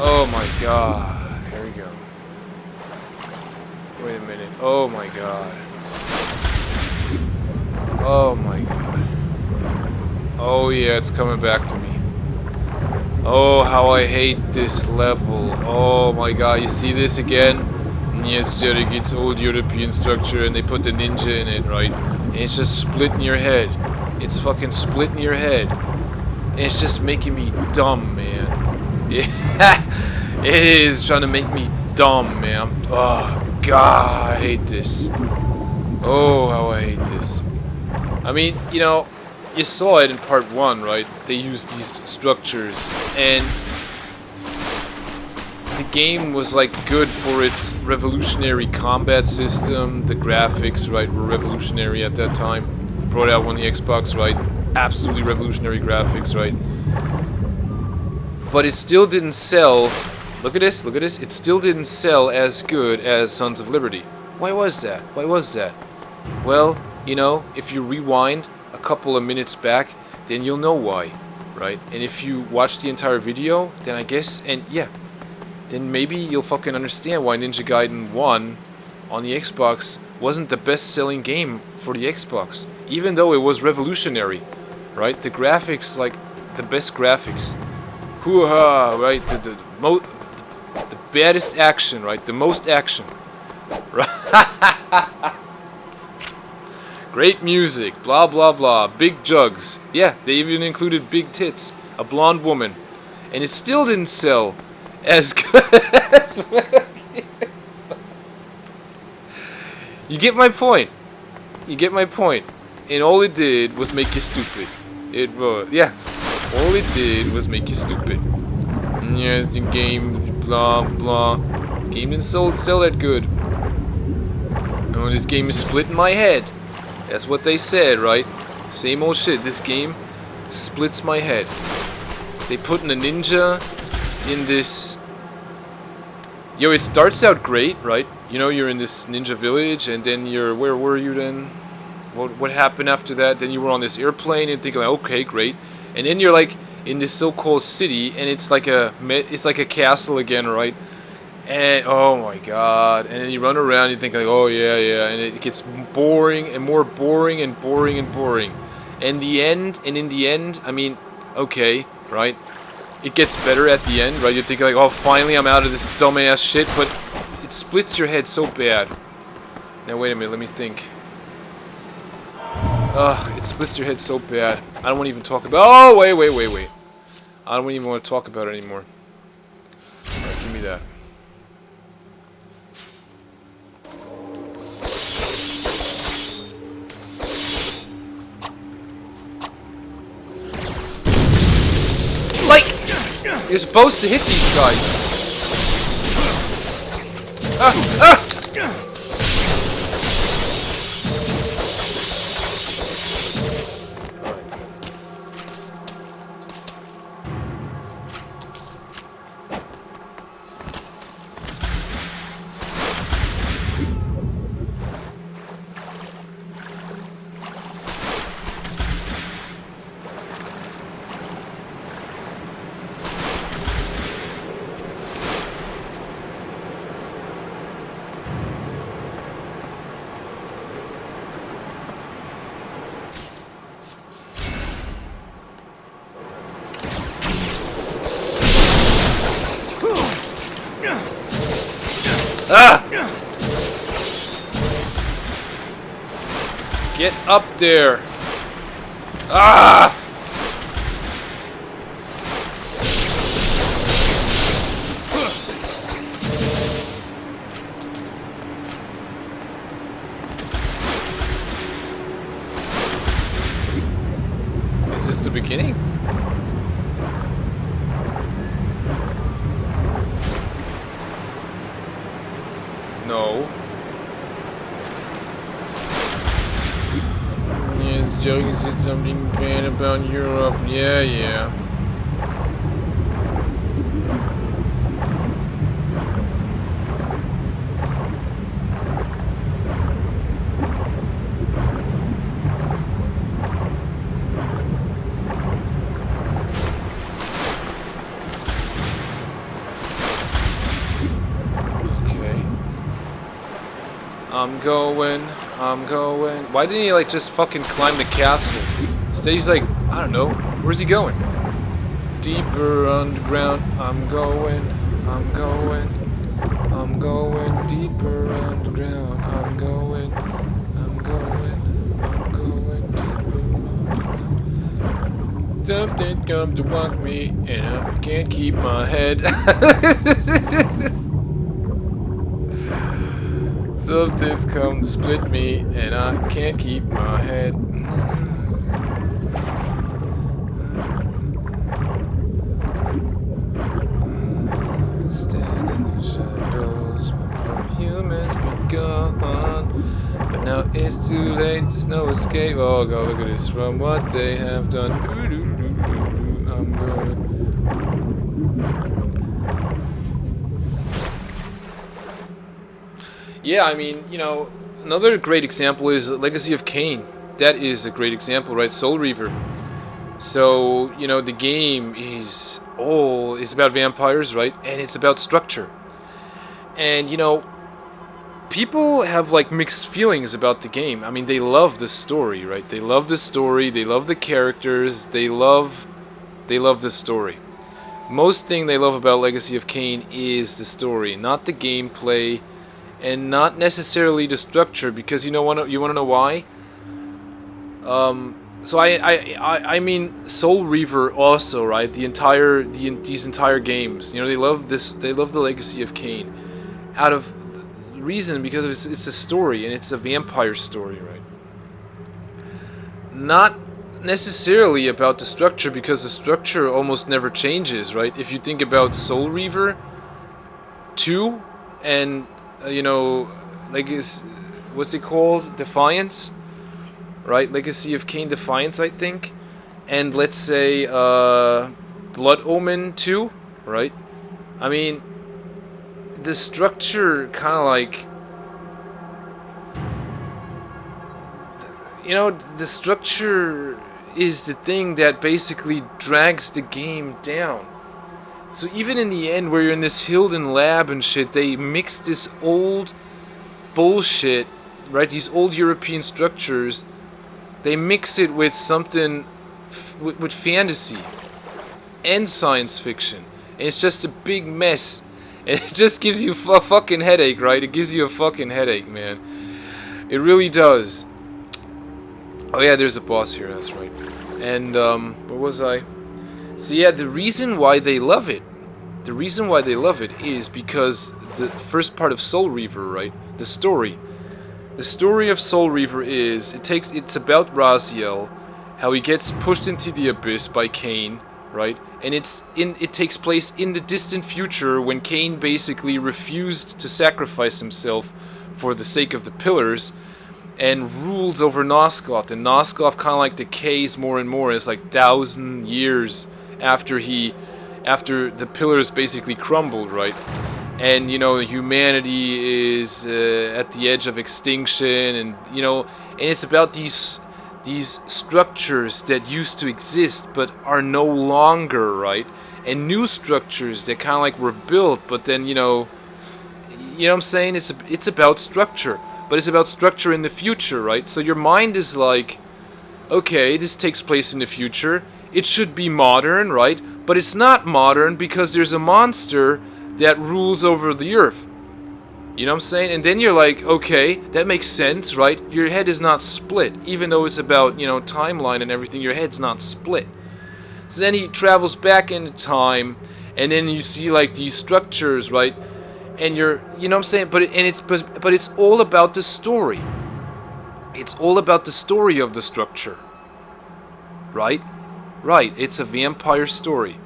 Oh my god. Here we go. Wait a minute. Oh my god. Oh my god. Oh yeah, it's coming back to me. Oh, how I hate this level. Oh my god, you see this again? Yes, Jerry, it's old European structure and they put the ninja in it, right? And it's just splitting your head. It's fucking splitting your head. And it's just making me dumb, man. Yeah, it is trying to make me dumb, man. Oh god, I hate this. Oh, how I hate this. I mean, you know, you saw it in part 1, right? They used these structures, and the game was, like, good for its revolutionary combat system. The graphics, right, were revolutionary at that time. Brought out on the Xbox, right? Absolutely revolutionary graphics, right? But it still didn't sell... Look at this, look at this. It still didn't sell as good as Sons of Liberty. Why was that? Why was that? Well... You know, if you rewind a couple of minutes back, then you'll know why, right? And if you watch the entire video, then I guess, and yeah, then maybe you'll fucking understand why Ninja Gaiden 1 on the Xbox wasn't the best-selling game for the Xbox, even though it was revolutionary, right? The graphics, like, the best graphics. Hoo-ha, right? The baddest action, right? The most action. Right? Great music, blah blah blah, big jugs. Yeah, they even included big tits, a blonde woman. And it still didn't sell as good as You get my point. You get my point. And all it did was make you stupid. It was, yeah. All it did was make you stupid. Yeah, the game, blah blah. Game didn't sell that good. Oh, this game is splitting my head. That's what they said, right? Same old shit. This game splits my head. They put in a ninja in this... Yo, it starts out great, right? You know, you're in this ninja village, and then you're... Where were you then? What happened after that? Then you were on this airplane, and thinking, like, okay, great. And then you're, like, in this so-called city, and it's like a castle again, right? And oh my god, and then you run around, you think like, oh yeah, and it gets boring and more boring and boring and boring. And in the end, I mean, okay, right? It gets better at the end, right? You think like, oh, finally I'm out of this dumbass shit, but it splits your head so bad. Now wait a minute, let me think. Ugh, it splits your head so bad. I don't want to even talk about. Oh, wait. I don't even want to talk about it anymore. Alright, give me that. Like, you're supposed to hit these guys. Ah! Ah! Get up there! Ah! Is this the beginning? No. Yes, Joey said something bad about Europe. Yeah. I'm going. Why didn't he, like, just fucking climb the castle? Instead, he's like, I don't know. Where's he going? Deeper underground. I'm going deeper underground. I'm going deeper underground. Something come to walk me, and I can't keep my head. Something's come to split me, and I can't keep my head. Stand in the shadows, from humans begun. But now it's too late, there's no escape. Oh god, look at this, from what they have done. I'm going. Yeah, I mean, you know, another great example is Legacy of Kain. That is a great example, right? Soul Reaver. So, you know, the game is about vampires, right? And it's about structure. And, you know, people have, like, mixed feelings about the game. I mean, they love the story, right? They love the story, they love the characters, they love the story. Most thing they love about Legacy of Kain is the story, not the gameplay. And not necessarily the structure, because you wanna know why? So I mean Soul Reaver also, right? These entire games, you know, they love the Legacy of Kain, out of reason because it's a story and it's a vampire story, right? Not necessarily about the structure, because the structure almost never changes, right? If you think about Soul Reaver 2 and you know, what's it called? Defiance, right? Legacy of Kain Defiance, I think. And let's say Blood Omen 2, right? I mean, the structure kind of like, you know, the structure is the thing that basically drags the game down. So even in the end, where you're in this Hilden lab and shit, they mix this old bullshit, right? These old European structures, they mix it with something, with fantasy and science fiction. And it's just a big mess. And it just gives you a fucking headache, right? It gives you a fucking headache, man. It really does. Oh yeah, there's a boss here, that's right. And, where was I? So yeah, the reason why they love it, is because the first part of Soul Reaver, right? The story. The story of Soul Reaver is, it's about Raziel, how he gets pushed into the abyss by Cain, right? And it takes place in the distant future when Cain basically refused to sacrifice himself for the sake of the pillars, and rules over Nosgoth, and Nosgoth kind of like decays more and more. It's like 1,000 years after the pillars basically crumbled, right? And you know, humanity is at the edge of extinction, and you know, and it's about these structures that used to exist but are no longer, right? And new structures that kind of like were built, but then you know what I'm saying? It's about structure. But it's about structure in the future, right? So your mind is like, okay, this takes place in the future. It should be modern, right? But it's not modern because there's a monster that rules over the earth. You know what I'm saying? And then you're like, okay, that makes sense, right? Your head is not split. Even though it's about, you know, timeline and everything, your head's not split. So then he travels back into time, and then you see like these structures, right? And you know what I'm saying? But it's all about the story. It's all about the story of the structure. Right? Right, it's a vampire story.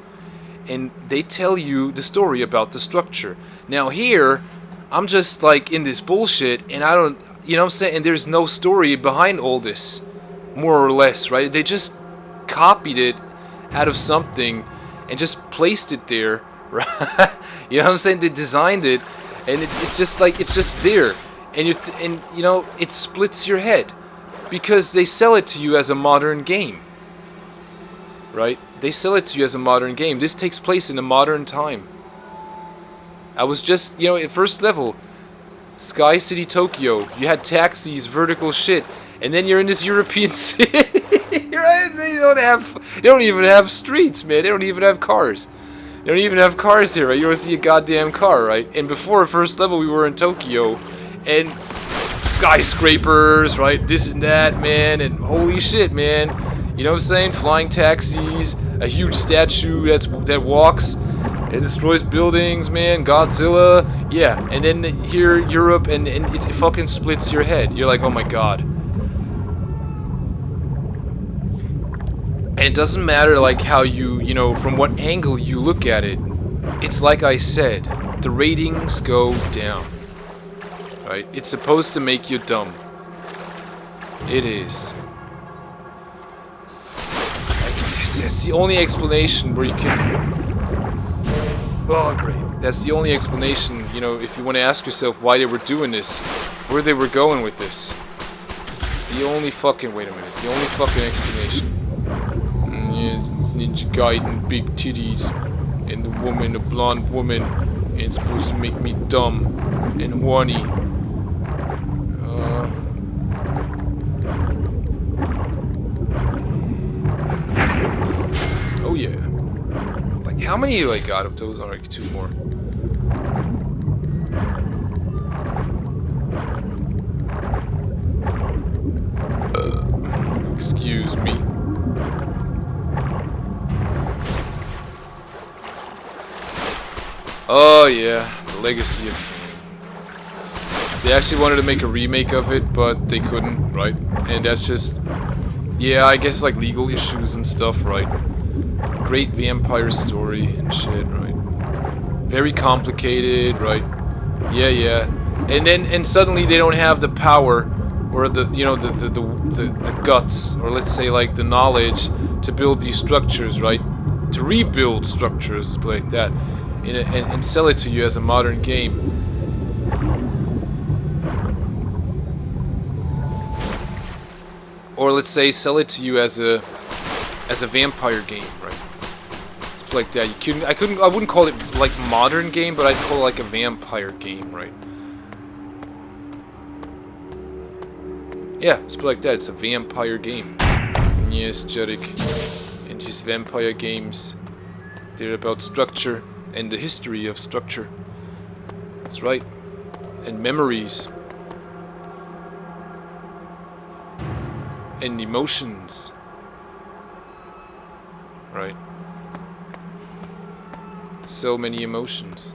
And they tell you the story about the structure. Now here, I'm just like in this bullshit, and I don't, you know what I'm saying? And there's no story behind all this, more or less, right? They just copied it out of something and just placed it there, right? You know what I'm saying? They designed it, and it's just like, it's just there. And you know, it splits your head because they sell it to you as a modern game. Right? They sell it to you as a modern game. This takes place in a modern time. I was just, you know, at first level, Sky City, Tokyo. You had taxis, vertical shit, and then you're in this European city. Right? They don't even have streets, man. They don't even have cars. They don't even have cars here, right? You don't see a goddamn car, right? And before first level, we were in Tokyo, and skyscrapers, right? This and that, man, and holy shit, man. You know what I'm saying? Flying taxis, a huge statue that walks and destroys buildings, man. Godzilla, yeah. And then here, Europe, and it fucking splits your head. You're like, oh my god. And it doesn't matter like how you know, from what angle you look at it. It's like I said, the ratings go down. Right? It's supposed to make you dumb. It is. That's the only explanation where you can... Oh, great. That's the only explanation, you know, if you want to ask yourself why they were doing this, where they were going with this. The only fucking... Wait a minute. The only fucking explanation. Yes, it's Ninja Gaiden, big titties, and the woman, a blonde woman, and it's supposed to make me dumb and horny. Oh yeah. Like how many do I got of those? Alright, 2 more. Excuse me. Oh yeah, the Legacy of... They actually wanted to make a remake of it, but they couldn't, right? And that's just... Yeah, I guess like legal issues and stuff, right? Great vampire story and shit, right? Very complicated, right? Yeah. And suddenly they don't have the power or the, you know, the guts, or let's say like the knowledge to build these structures, right? To rebuild structures like that, and sell it to you as a modern game. Or let's say sell it to you as a vampire game, right? Like that. I wouldn't call it like modern game, but I'd call it like a vampire game, right? Yeah, it's like that. It's a vampire game. Yes, Jerick. And his vampire games, they're about structure and the history of structure. That's right. And memories. and emotions. Right? So many emotions.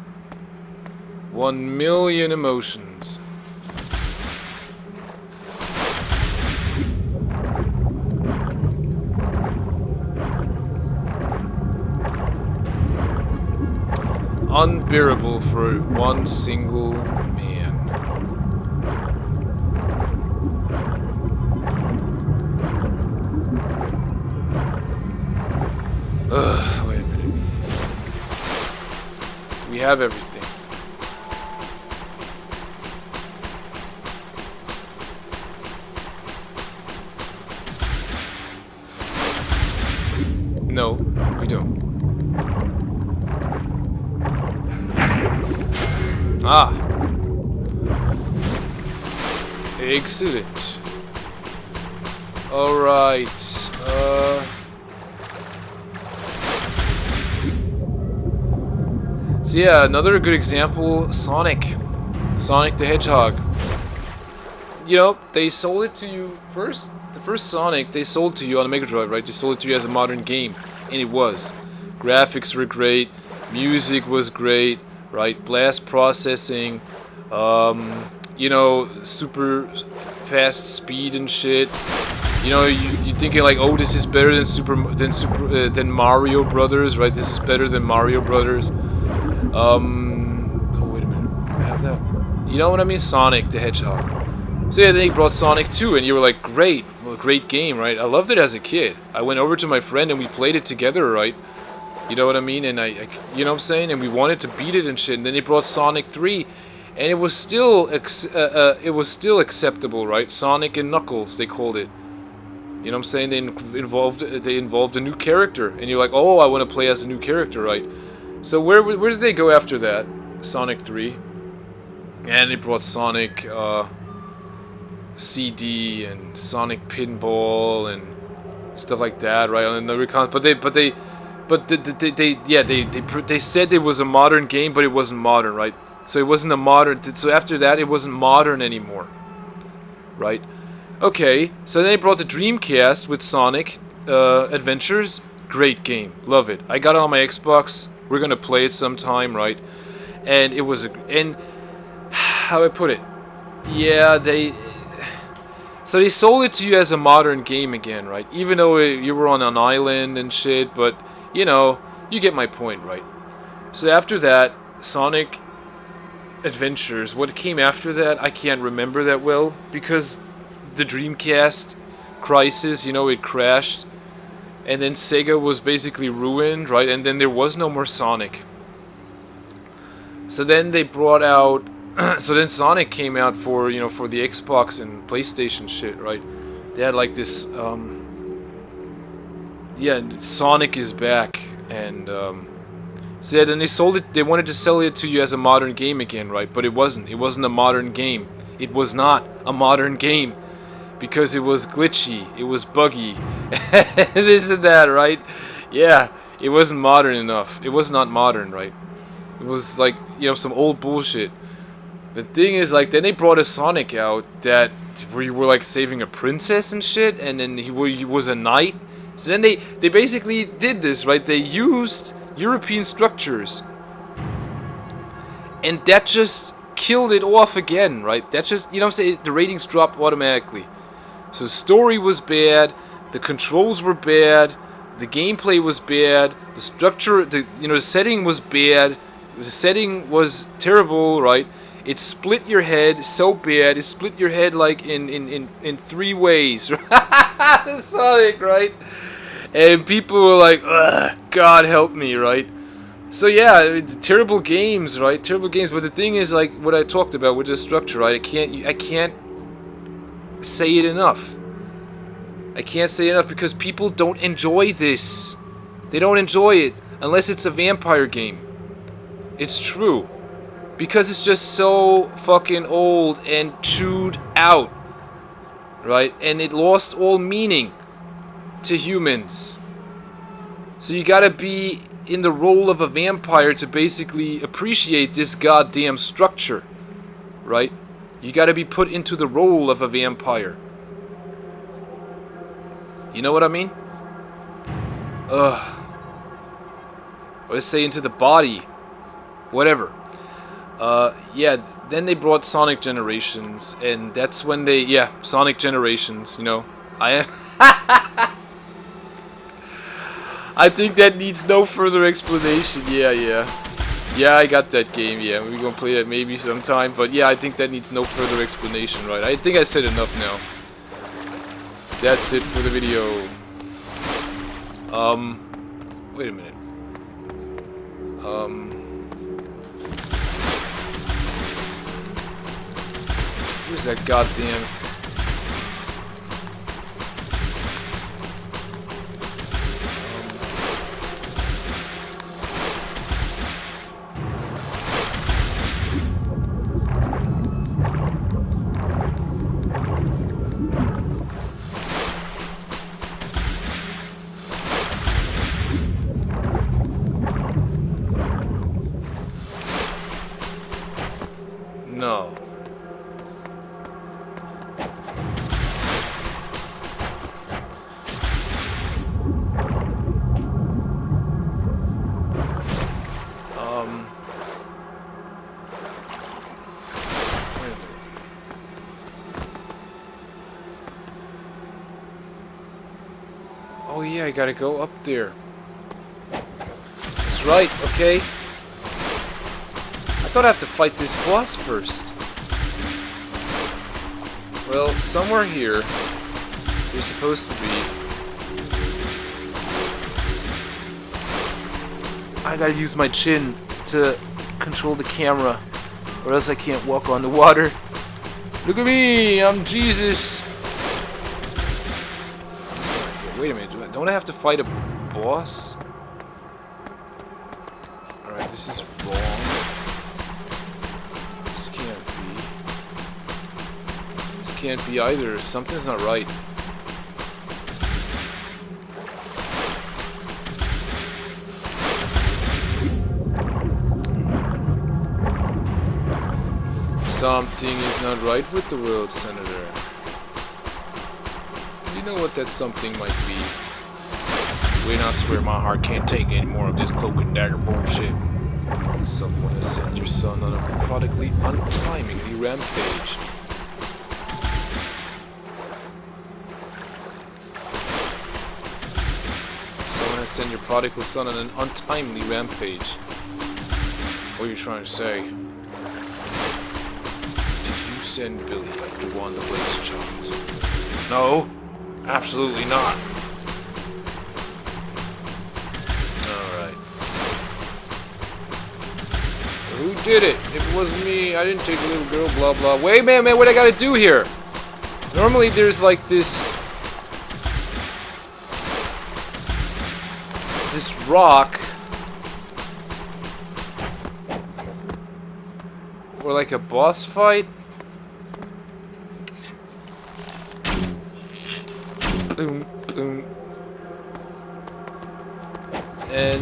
1 million emotions. Unbearable for one single man. Ugh, wait a minute. We have everything. No, we don't. Ah. Excellent. Alright. So yeah, another good example, Sonic. Sonic the Hedgehog. You know, they sold it to you first. The first Sonic they sold to you on a Mega Drive, right? They sold it to you as a modern game. And it was. Graphics were great. Music was great. Right? Blast processing. You know, super fast speed and shit. You know, you're thinking like, oh, this is better than Mario Brothers, right? This is better than Mario Brothers. Oh, wait a minute. I have that. You know what I mean? Sonic the Hedgehog. So yeah, then he brought Sonic 2, and you were like, great. Well, great game, right? I loved it as a kid. I went over to my friend, and we played it together, right? You know what I mean? And I you know what I'm saying? And we wanted to beat it and shit. And then they brought Sonic 3, and it was still acceptable, right? Sonic and Knuckles, they called it. You know what I'm saying? They involved a new character, and you're like, oh, I want to play as a new character, right? So where did they go after that? Sonic 3, and they brought Sonic CD and Sonic Pinball and stuff like that, right? And the recon, but they said it was a modern game, but it wasn't modern, right? So it wasn't a modern. So after that, it wasn't modern anymore, right? Okay, so then they brought the Dreamcast with Sonic Adventures. Great game, love it. I got it on my Xbox. We're gonna play it sometime, right? And it was and how do I put it? Yeah, so they sold it to you as a modern game again, right? Even though you were on an island and shit, but you know, you get my point, right? So after that, Sonic Adventures. What came after that, I can't remember that well because the Dreamcast crisis, you know, it crashed. And then Sega was basically ruined, right? And then there was no more Sonic. So then they brought out... so then Sonic came out for, you know, for the Xbox and PlayStation shit, right? They had like this... yeah, Sonic is back. And... so yeah, then they sold it... They wanted to sell it to you as a modern game again, right? But it wasn't. It wasn't a modern game. It was not a modern game. Because it was glitchy, it was buggy, this and that, right? Yeah, it wasn't modern enough. It was not modern, right? It was like, you know, some old bullshit. The thing is, like, then they brought a Sonic out that where you were like saving a princess and shit, and then he was a knight. So then they basically did this, right? They used European structures, and that just killed it off again, right? That just, you know what I'm saying? The ratings dropped automatically. So the story was bad, the controls were bad, the gameplay was bad, the structure, the setting was bad, the setting was terrible, right? It split your head so bad, it split your head like in 3 ways. Sonic, right? And people were like, ugh, God help me, right? So yeah, terrible games, right? Terrible games, but the thing is, like, what I talked about with the structure, right? I can't say it enough. I can't say it enough because people don't enjoy this. They don't enjoy it unless it's a vampire game. It's true. Because it's just so fucking old and chewed out. Right? And it lost all meaning to humans. So you gotta be in the role of a vampire to basically appreciate this goddamn structure. Right? You gotta be put into the role of a vampire. You know what I mean? Ugh. Let's say into the body. Whatever. Yeah, then they brought Sonic Generations, and that's when they, yeah, Sonic Generations, you know. I think that needs no further explanation. Yeah. Yeah, I got that game, yeah. We're gonna play that maybe sometime, but yeah, I think that needs no further explanation, right? I think I said enough now. That's it for the video. Wait a minute. Where's that goddamn... No. Oh yeah, I gotta go up there. That's right, okay. I thought I have to fight this boss first. Well, somewhere here, there's supposed to be... I gotta use my chin to control the camera, or else I can't walk on the water. Look at me, I'm Jesus. Wait a minute, don't I have to fight a boss? Alright, this is wrong. This can't be. This can't be either. Something's not right. Something is not right with the world, Senator. You know what that something might be. Wait, I swear my heart can't take any more of this cloak and dagger bullshit. Someone has sent your son on a methodically, untimely rampage. Someone has sent your prodigal son on an untimely rampage. What are you trying to say? Did you send Billy after Wanda Blake's child? No. Absolutely not. Alright. Who did it? It wasn't me. I didn't take the little girl, blah blah. Wait, man, what I gotta do here? Normally there's like this rock. Or like a boss fight. Boom, boom. And,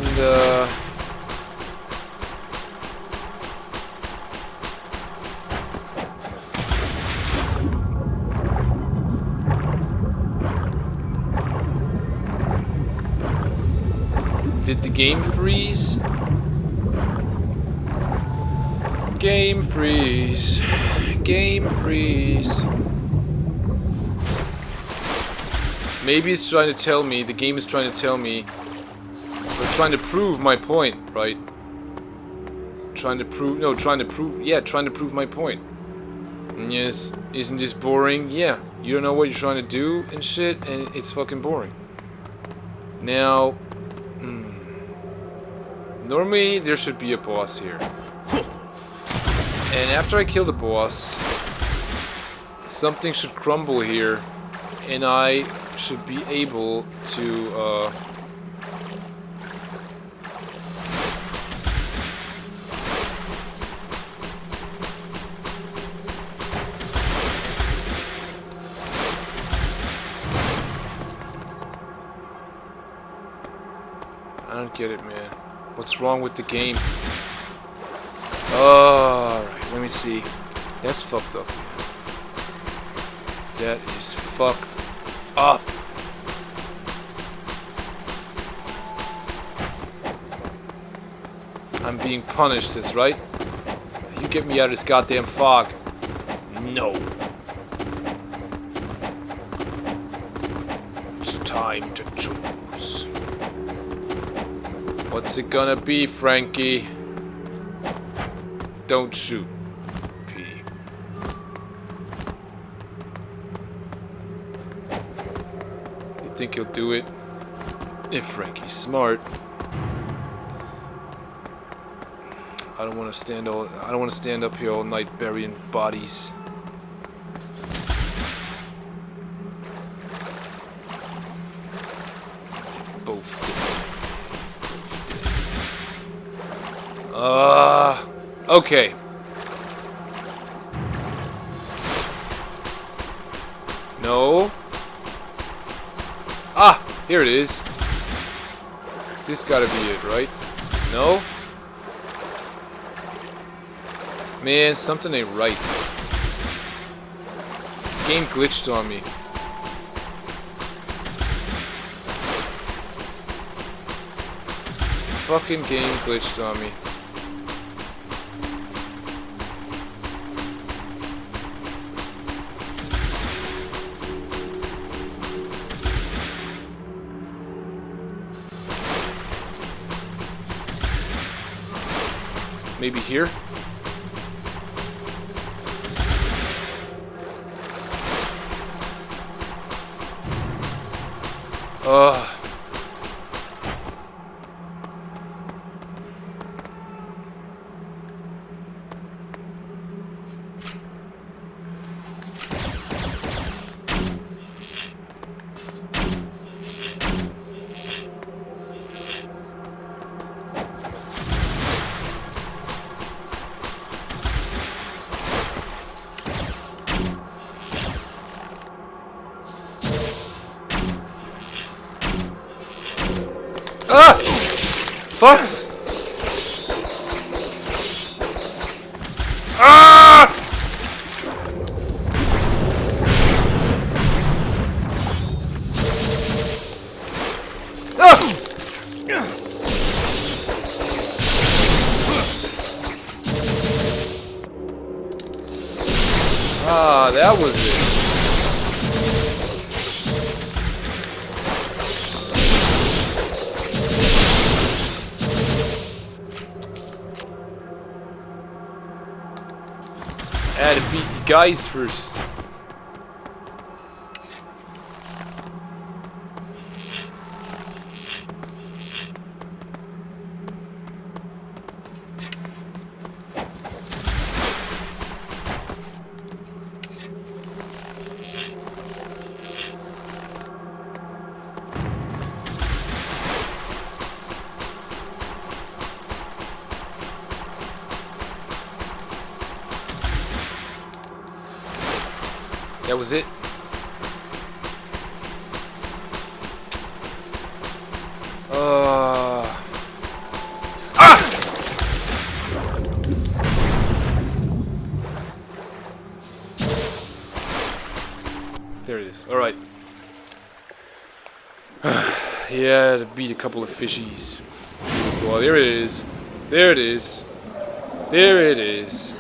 did the game freeze? Game freeze. Game freeze. Maybe it's trying to tell me, the game is trying to tell me, or trying to prove my point, right? Trying to prove my point. And yes, isn't this boring? Yeah, you don't know what you're trying to do and shit, and it's fucking boring. Now, normally there should be a boss here. And after I kill the boss, something should crumble here, and I should be able to, I don't get it, man. What's wrong with the game? Alright, let me see. That's fucked up. That is fucked up. I'm being punished, is right? You get me out of this goddamn fog. No. It's time to choose. What's it gonna be, Frankie? Don't shoot. P. You think he'll do it? If Frankie's smart. I don't want to stand up here all night burying bodies. Both dead. Okay. No. Ah, here it is. This gotta be it, right? No? Man, something ain't right. Game glitched on me. Fucking game glitched on me. Maybe here? Ah! Fucks! Ah! Ah! Ah, that was it. I had to beat the guys first. That was it. Ah! There it is. All right. Yeah, to beat a couple of fishies. Well, there it is. There it is. There it is.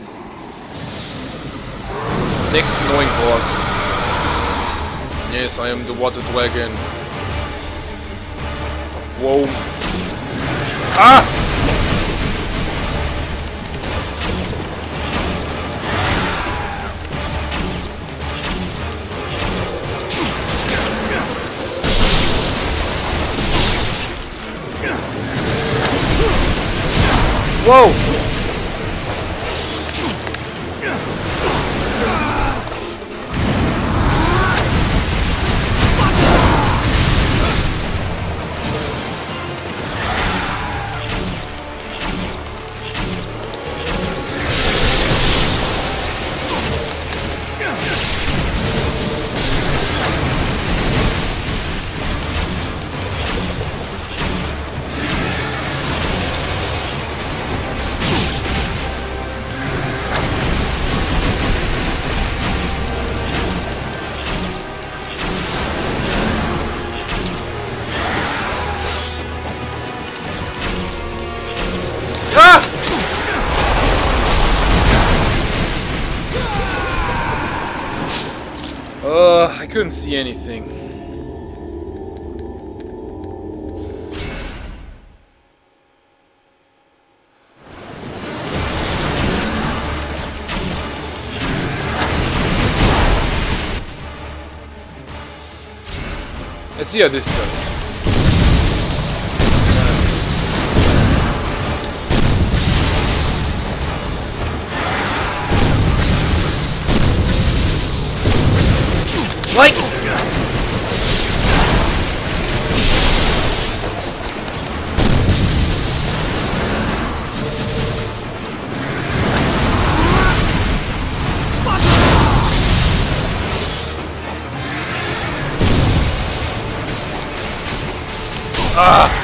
Next annoying boss. Yes, I am the water dragon. Whoa. Ah! Whoa! couldn't see anything. Let's see how this does. Like! Ah!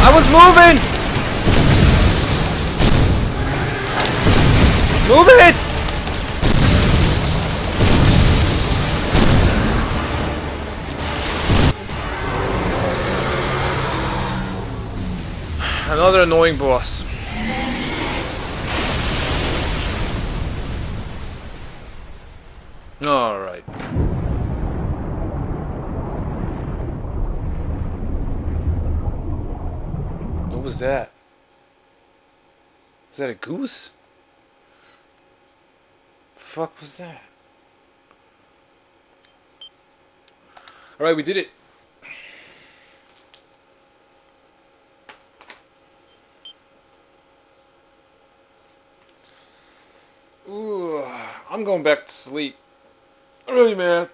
I was moving! Move it! Another annoying boss. Alright. What was that? Was that a goose? Fuck was that? Alright, we did it. Ooh, I'm going back to sleep. Really, man.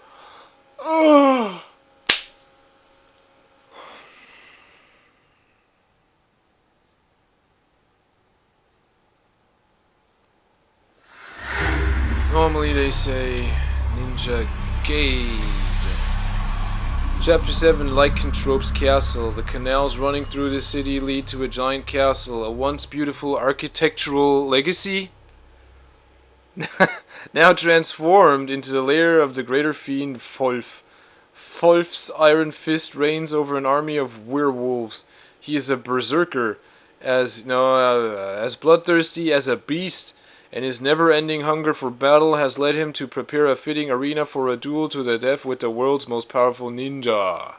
Ugh. Normally they say Ninja Gaiden. Chapter 7, Lycanthrope's Castle. The canals running through the city lead to a giant castle, a once beautiful architectural legacy, now transformed into the lair of the greater fiend Folf. Folf's iron fist reigns over an army of werewolves. He is a berserker, as bloodthirsty as a beast, and his never-ending hunger for battle has led him to prepare a fitting arena for a duel to the death with the world's most powerful ninja.